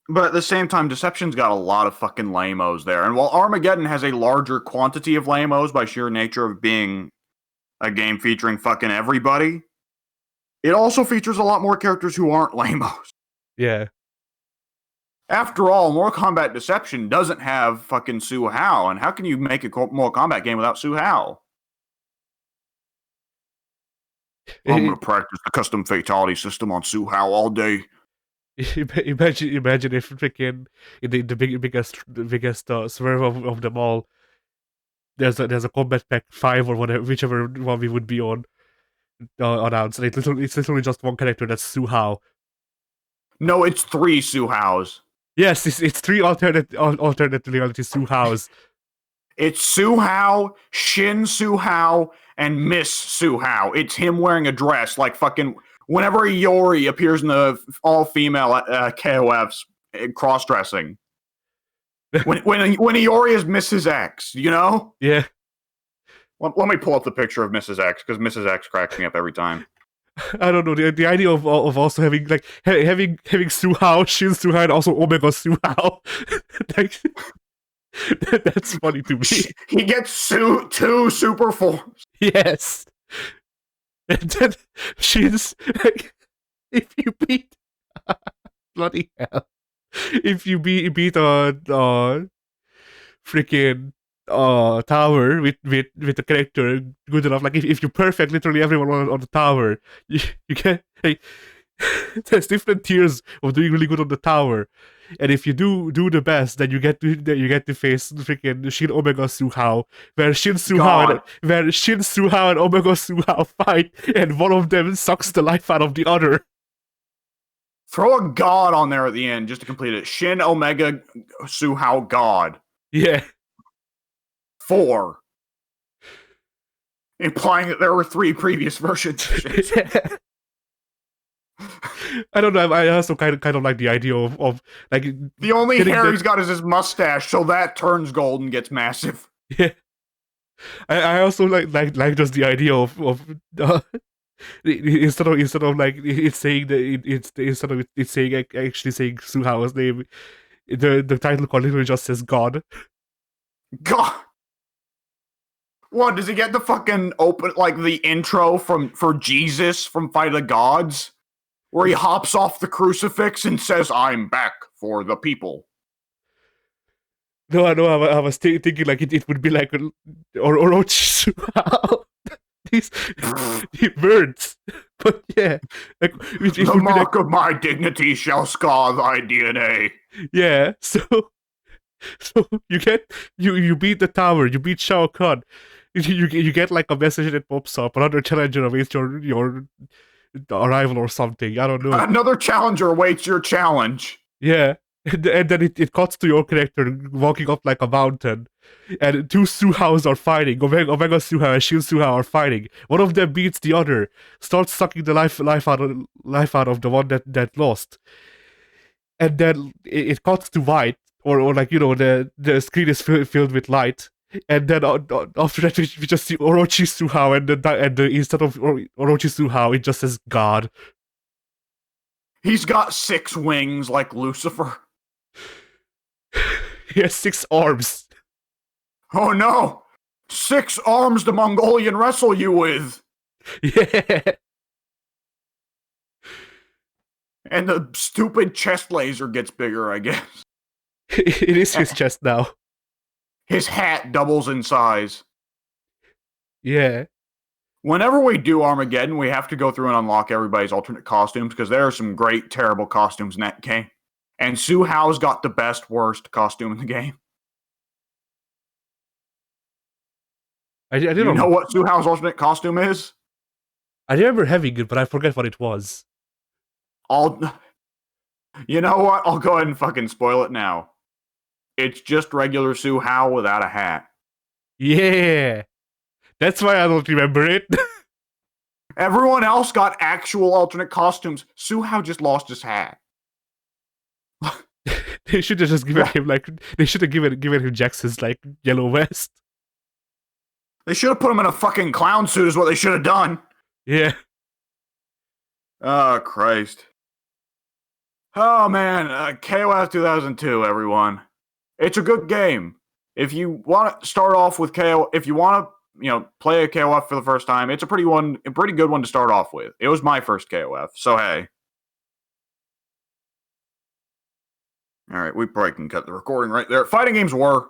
S1: But at the same time, Deception's got a lot of fucking lame-os there. And while Armageddon has a larger quantity of lame-os by sheer nature of being a game featuring fucking everybody, it also features a lot more characters who aren't lame-os.
S2: Yeah.
S1: After all, Mortal Kombat Deception doesn't have fucking Su Hao, and how can you make a Mortal Kombat game without Su Hao? I'm gonna practice the custom fatality system on Su Hao all day.
S2: Imagine if freaking in the biggest swerve of them all, there's a Combat Pack 5 or whatever, whichever one we would be on announced, and it's literally just one character, that's Su Hao.
S1: No, it's 3 Su Haos.
S2: Yes, it's 3 alternate reality Su Haos.
S1: It's Su Hao, Shin Su Hao, and Miss Su Hao. It's him wearing a dress, like fucking whenever Iori appears in the all-female KOFs, cross-dressing. when Iori is Mrs. X, you know?
S2: Yeah.
S1: Let me pull up the picture of Mrs. X, because Mrs. X cracks me up every time.
S2: I don't know, the idea of also having like having Su Hao, Shin Su Hao, and also Omega Su Hao. Like, that's funny to me.
S1: He gets 2 super forms.
S2: Yes. And then Shin's like, if you beat bloody hell. If you beat a freaking tower with a character good enough, like if you perfect literally everyone on the tower, you get like, there's different tiers of doing really good on the tower, and if you do the best, then you get to face freaking Shin Omega Su Hao, where Shin Su Hao and Omega Su Hao fight, and one of them sucks the life out of the other.
S1: Throw a god on there at the end just to complete it. Shin Omega Su Hao God.
S2: Yeah.
S1: 4. Implying that there were 3 previous versions.
S2: I don't know. I also kind of like the idea of like
S1: the only hair he's got is his mustache, so that turns gold and gets massive.
S2: Yeah. I also like just the idea of instead of like it's saying that instead of it's saying actually saying Su Hao's name, the title card literally just says God.
S1: God. What, does he get the fucking open, like the intro for Jesus from Fight of the Gods? Where he hops off the crucifix and says, I'm back for the people.
S2: No, I was thinking like it would be like Orochi Su Hao. These words. But yeah. Like,
S1: the mark of my dignity shall scar thy DNA.
S2: Yeah, so you beat the tower, you beat Shao Kahn. You get like a message that pops up, another challenger awaits your arrival or something. I don't know.
S1: Another challenger awaits your challenge.
S2: Yeah. And then it cuts to your character walking up like a mountain, and 2 Su Haos are fighting. Omega Su Hao and Shin Su Hao are fighting. One of them beats the other, starts sucking the life out of the one that lost. And then it cuts to white, or like, you know, the screen is filled with light. And then after that, we just see Orochi Su Hao, and instead of Orochi Su Hao, it just says God.
S1: He's got 6 wings like Lucifer.
S2: He has 6 arms.
S1: Oh no! 6 arms the Mongolian wrestle you with!
S2: Yeah.
S1: And the stupid chest laser gets bigger, I guess.
S2: It is his chest now.
S1: His hat doubles in size.
S2: Yeah.
S1: Whenever we do Armageddon, we have to go through and unlock everybody's alternate costumes because there are some great, terrible costumes in that game. And Sue Hao's got the best, worst costume in the game.
S2: I
S1: You
S2: don't
S1: know what Sue Hao's alternate costume is?
S2: I remember having it, but I forget what it was.
S1: You know what? I'll go ahead and fucking spoil it now. It's just regular Sue Hao without a hat.
S2: Yeah. That's why I don't remember it.
S1: Everyone else got actual alternate costumes. Sue Hao just lost his hat.
S2: They should have just given him they should have given him Jackson's yellow vest.
S1: They should have put him in a fucking clown suit is what they should have done.
S2: Yeah.
S1: Oh, Christ. Oh, man. KOF 2002, everyone. It's a good game. If you want to start off with if you want to, play a KOF for the first time, it's a pretty good one to start off with. It was my first KOF, so hey. All right, we probably can cut the recording right there. Fighting games were